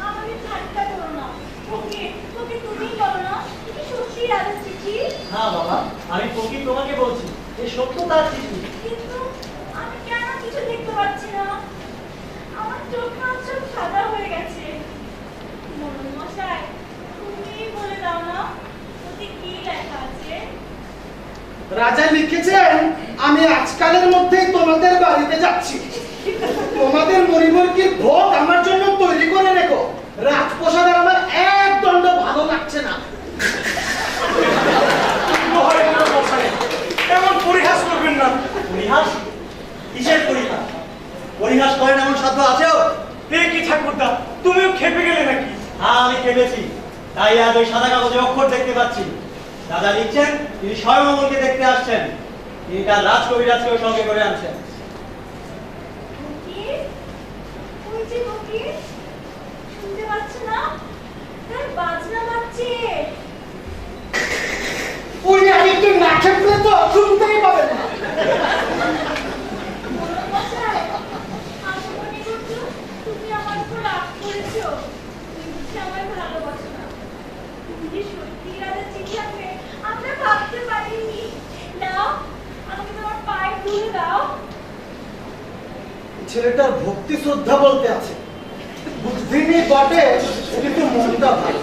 Speaker 5: আমাকে ঠাট্টা করো না। ওকে ওকে তুমিই বলো না, কি সত্যি রাজার চিঠি?
Speaker 3: হ্যাঁ বাবা, আমি ফকির তোমাকে বলছি, এই সত্য তার চিঠি।
Speaker 5: কিন্তু আমি কেন কিছু দেখতে পাচ্ছি না? আমার চোখ সব সাদা হয়ে গেছে। মোড়ল মশাই, তুমিই বলে দাও না, ওতে কি লেখা আছে?
Speaker 7: রাজা লিখেছেন, আমি আজকালের মধ্যেই তোমাদের বাড়িতে যাচ্ছি। তোমাদের মরিমুরগির ভোগ আমার জন্য তৈরি করে রেখো। রাজপ্রসাদের আমার এক দণ্ড ভালো লাগছে না।
Speaker 2: মহারাজ মশাই, এমন পরিহাস করবেন না।
Speaker 4: পরিহাস? কিসের পরিহাস? পরিহাস করেন এমন সাধ্য আছে ওর?
Speaker 2: এ কি ঠাকুরদা, তুমিও খেপে গেলে নাকি?
Speaker 4: হ্যাঁ, আমি ভেবেছি, তাই আজ ওই সাদা কাগজে অক্ষর দেখতে পাচ্ছি। দাদা লিখছেন তিনি স্বয়ংমঙ্গলকে দেখতে আসছেন, তিনি তার রাজকবিরাজকেও সঙ্গে করে আনছেন।
Speaker 5: ফকির? ওই যে ফকির, শুনতে পাচ্ছ না? তার বাজনা বাজছে।
Speaker 7: উনি আরেকটু না খেপলে তো শুনতেই পাবেন না।
Speaker 5: মোড়ল মশাই, আমি মনে করছো তুমি আমার উপর রাগ করেছো। তুমি বুঝি আমায় ভালোবাসো না। তুমি যে সত্যি রাজার চিঠি আনবে আমরা ভাবতে পারিনি। নাও, আমাকে তোমার পায়ে তুলে দাও।
Speaker 7: ছেলেটার ভক্তি শ্রদ্ধা বলতে আছে, বুদ্ধি নেই বটে, কিন্তু মনটা ভালো।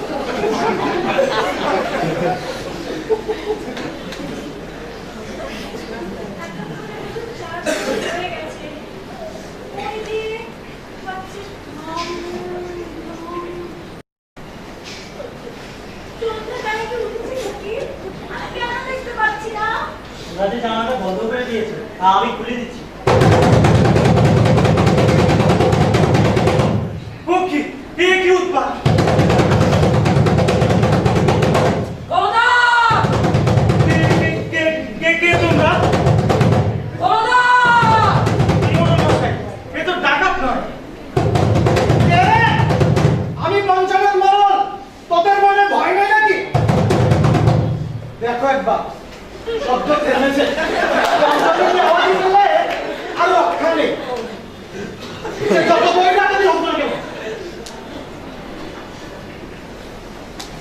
Speaker 5: হয়ে গেছে। ওই যে বাচ্চা সন্ধ্যা টাইমে উঠেছে ফকির। আমি কেন দেখতে পাচ্ছি না?
Speaker 4: তোমরা যে জানালাটা বন্ধ করে দিয়েছো তা আমি খুলে দিচ্ছি।
Speaker 2: ও কি কি উৎপাত! কে তোমরা? এ তো ডাকাত নয়।
Speaker 7: কে? আমি পঞ্চানন মরল, তোদের মনে ভয় নেই নাকি? দেখো একবার শব্দ থেমেছে, পঞ্চাননের আওয়াজই পেলে আর রক্ষা নেই। সে যত বই ডাকাতি হোক না কেন।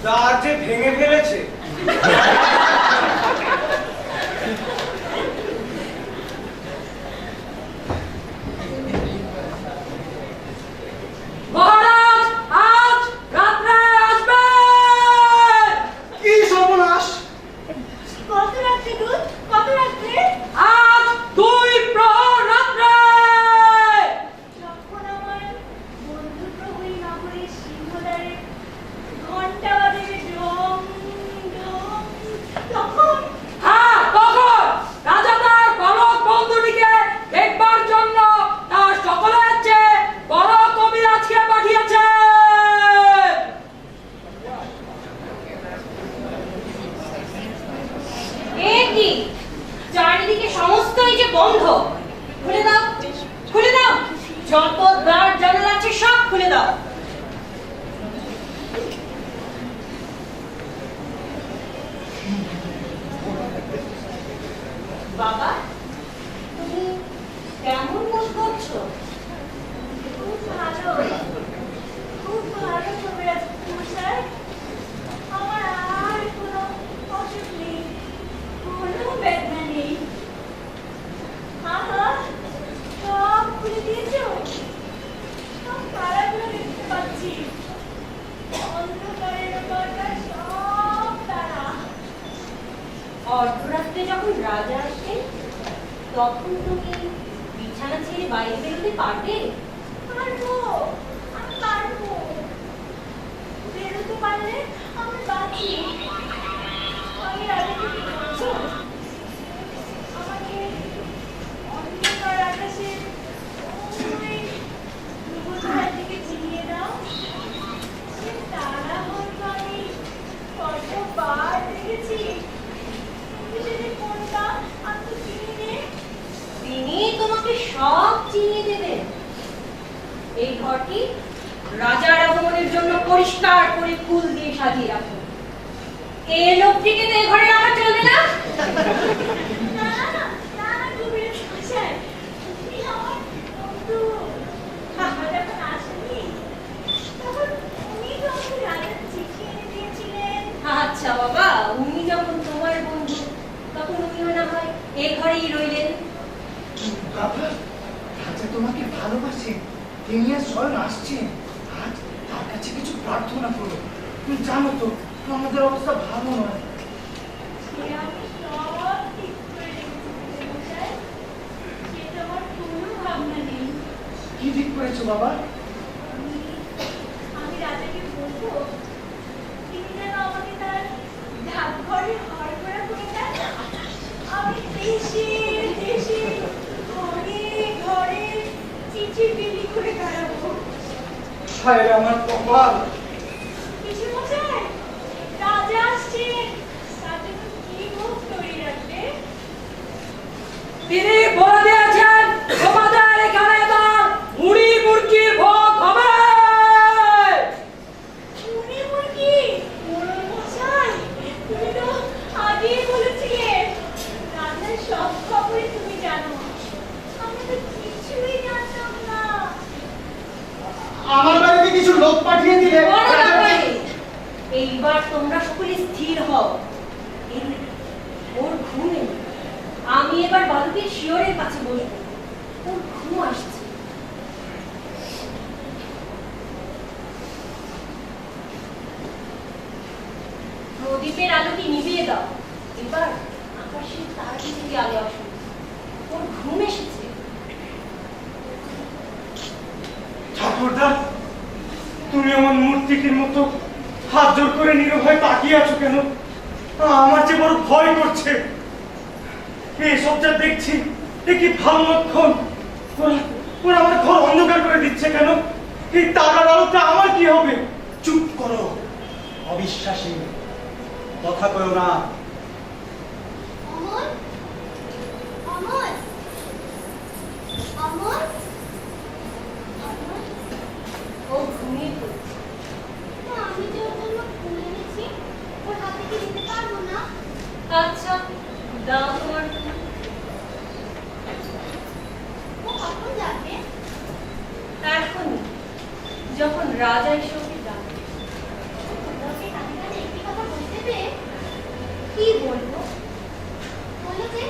Speaker 2: দ্বার যে ভেঙে ফেলেছে।
Speaker 9: মহারাজ আজ রাত্রে আসবেন।
Speaker 7: কি সর্বনাশ!
Speaker 8: কত রাত্রে দুধ, কত রাত্রে?
Speaker 9: আজ 2 প্রহর রাত্রে।
Speaker 8: যখন আমার বন্ধু প্রহরী নগরীর সিংহদ্বারে ঘন্টা বাজবে ডং ডং, তখন
Speaker 9: হ্যাঁ, তখন রাজা তার বালক বন্ধুটিকে দেখবার জন্য তার সকলের চেয়ে বড় কবিরাজকে পাঠিয়েছে।
Speaker 5: এ কি? চারিদিকে সমস্তই যে বন্ধ। খুলে দাও, খুলে দাও, যত দ্বার জানালা আছে সব খুলে দাও। বাবা, তুমি কেমন বোধ করছো?
Speaker 8: খুব ভালো, খুব ভালো কবিরাজ মশাই। আমার আর কোনো অসুখ নেই, কোনো বেদনা নেই। আহা, সব খুলে দিয়েছো, সব তারাগুলো দেখতে পাচ্ছি। অন্ধকারের ব্যাপারটা সব তারা।
Speaker 5: অর্ধরাত্রে যখন রাজা আসেন তখন তুমি বিছানা ছেড়ে বাইরে বেরোতে পারবে?
Speaker 8: পারবো, আমি পারবো। বেরোতে পারলে আমি বাঁচি। আমি রাজাকে কি বলছো? আমাকে অন্ধকার আকাশের ওই ধ্রুবতারার দিকে চিনিয়ে দাও। সে তারা হয়তো আমি কতবার দেখেছি, কিন্তু সেটা কোনটা আমি তো চিনি নে।
Speaker 5: তিনি তোমাকে সব চিনিয়ে দেবেন। এই ঘরটি রাজার আগমনের জন্য পরিষ্কার করে ফুল দিয়ে সাজিয়ে রাখুন। এই লোকটিকে তো এই ঘরে রাখা চলবে না।
Speaker 8: না না না না না, কবিরাজ মশাই, তুমি আমার বন্ধু। বাবা যখন আসেনি তখন উনি তো আমাকে রাজার চিঠি এনে দিয়েছিলেন।
Speaker 5: আচ্ছা বাবা, উনি যখন তোমার বন্ধু তখন উনিও না হয় এ ঘরেই রইলেন।
Speaker 7: বাবা, রাজা তোমাকে ভালোবাসে, তিনি আর স্বয়ং আসছেন। আজ তার কাছে কিছু প্রার্থনা করো। তুমি জানো তো আমাদের অবস্থা ভালো নয়।
Speaker 8: সে আমি সব ঠিক করে রেখেছি কবিরাজ মশাই। সে তো আমার কোনো ভাবনা নেই।
Speaker 7: কি ঠিক করেছো বাবা?
Speaker 8: আমি রাজাকে বলবো তিনি যেন আমাকে তার ডাকঘরে হার করা করে দেন। আমি দেশে দেশে ঘরে ঘরে চিঠি বিলি করে বেড়াবো।
Speaker 7: হায় রে আমার কপাল!
Speaker 8: কিছু মশাই, রাজা আসছেন, তার জন্য কি ভোগ তৈরি রাখবে?
Speaker 9: তিনি বলে দিয়েছেন তোমাদের এখানে তার মুড়ি মুরগি ভোগ হবে।
Speaker 8: মুড়ি মুরগি? মোড়ল মশাই, তুমি তো আগেই বলেছিলে রাজার সব খবরই তুমি জানো। আমি তো কিছুই জানতাম না।
Speaker 7: আমার বাড়িতে কিছু লোক পাঠিয়ে দিলে
Speaker 5: বড়
Speaker 7: রাজা-
Speaker 5: ব্যাপারে। এইবার তোমরা সকলে স্থির হও। ওর ঘুমে আমি এবার বালুকের শিয়রের কাছে বসবো। ওর ঘুম আসছে। প্রদীপের আলোটি নিভিয়ে দাও। এবার আকাশের তারা থেকে আলো আসুন। ওর ঘুম এসেছে।
Speaker 2: ঠাকুরদা, তুমি আমার মূর্তিটির মতো হাত জোর করে নিরভয় তাকিয়ে আছো কেন? আমার যে বড় ভয় করছে। এইসব যা দেখছি এ কি ভালো লক্ষণ। ওরা ওরা আমার ঘর অন্ধকার করে দিচ্ছে কেন? এই তারার আলোতে আমার কি হবে?
Speaker 4: চুপ করো, অবিশ্বাসী, কথা কয়ো না।
Speaker 8: অমল, অমল, অমল, অমল, ও ঘুমিয়ে পড়ছে। তো আমি যে ওর জন্য ফুল এনেছি, ওর হাতে কি দিতে পারবো না?
Speaker 5: আচ্ছা, দাও তোমার ফুল।
Speaker 8: ও কখন যাবে?
Speaker 5: এখনই, যখন রাজা এসে ওকে ডাকে।
Speaker 8: তোমরাকে কানে কানে একটি কথা বলতে দেবে?
Speaker 5: কি বলবো?
Speaker 8: বলো যে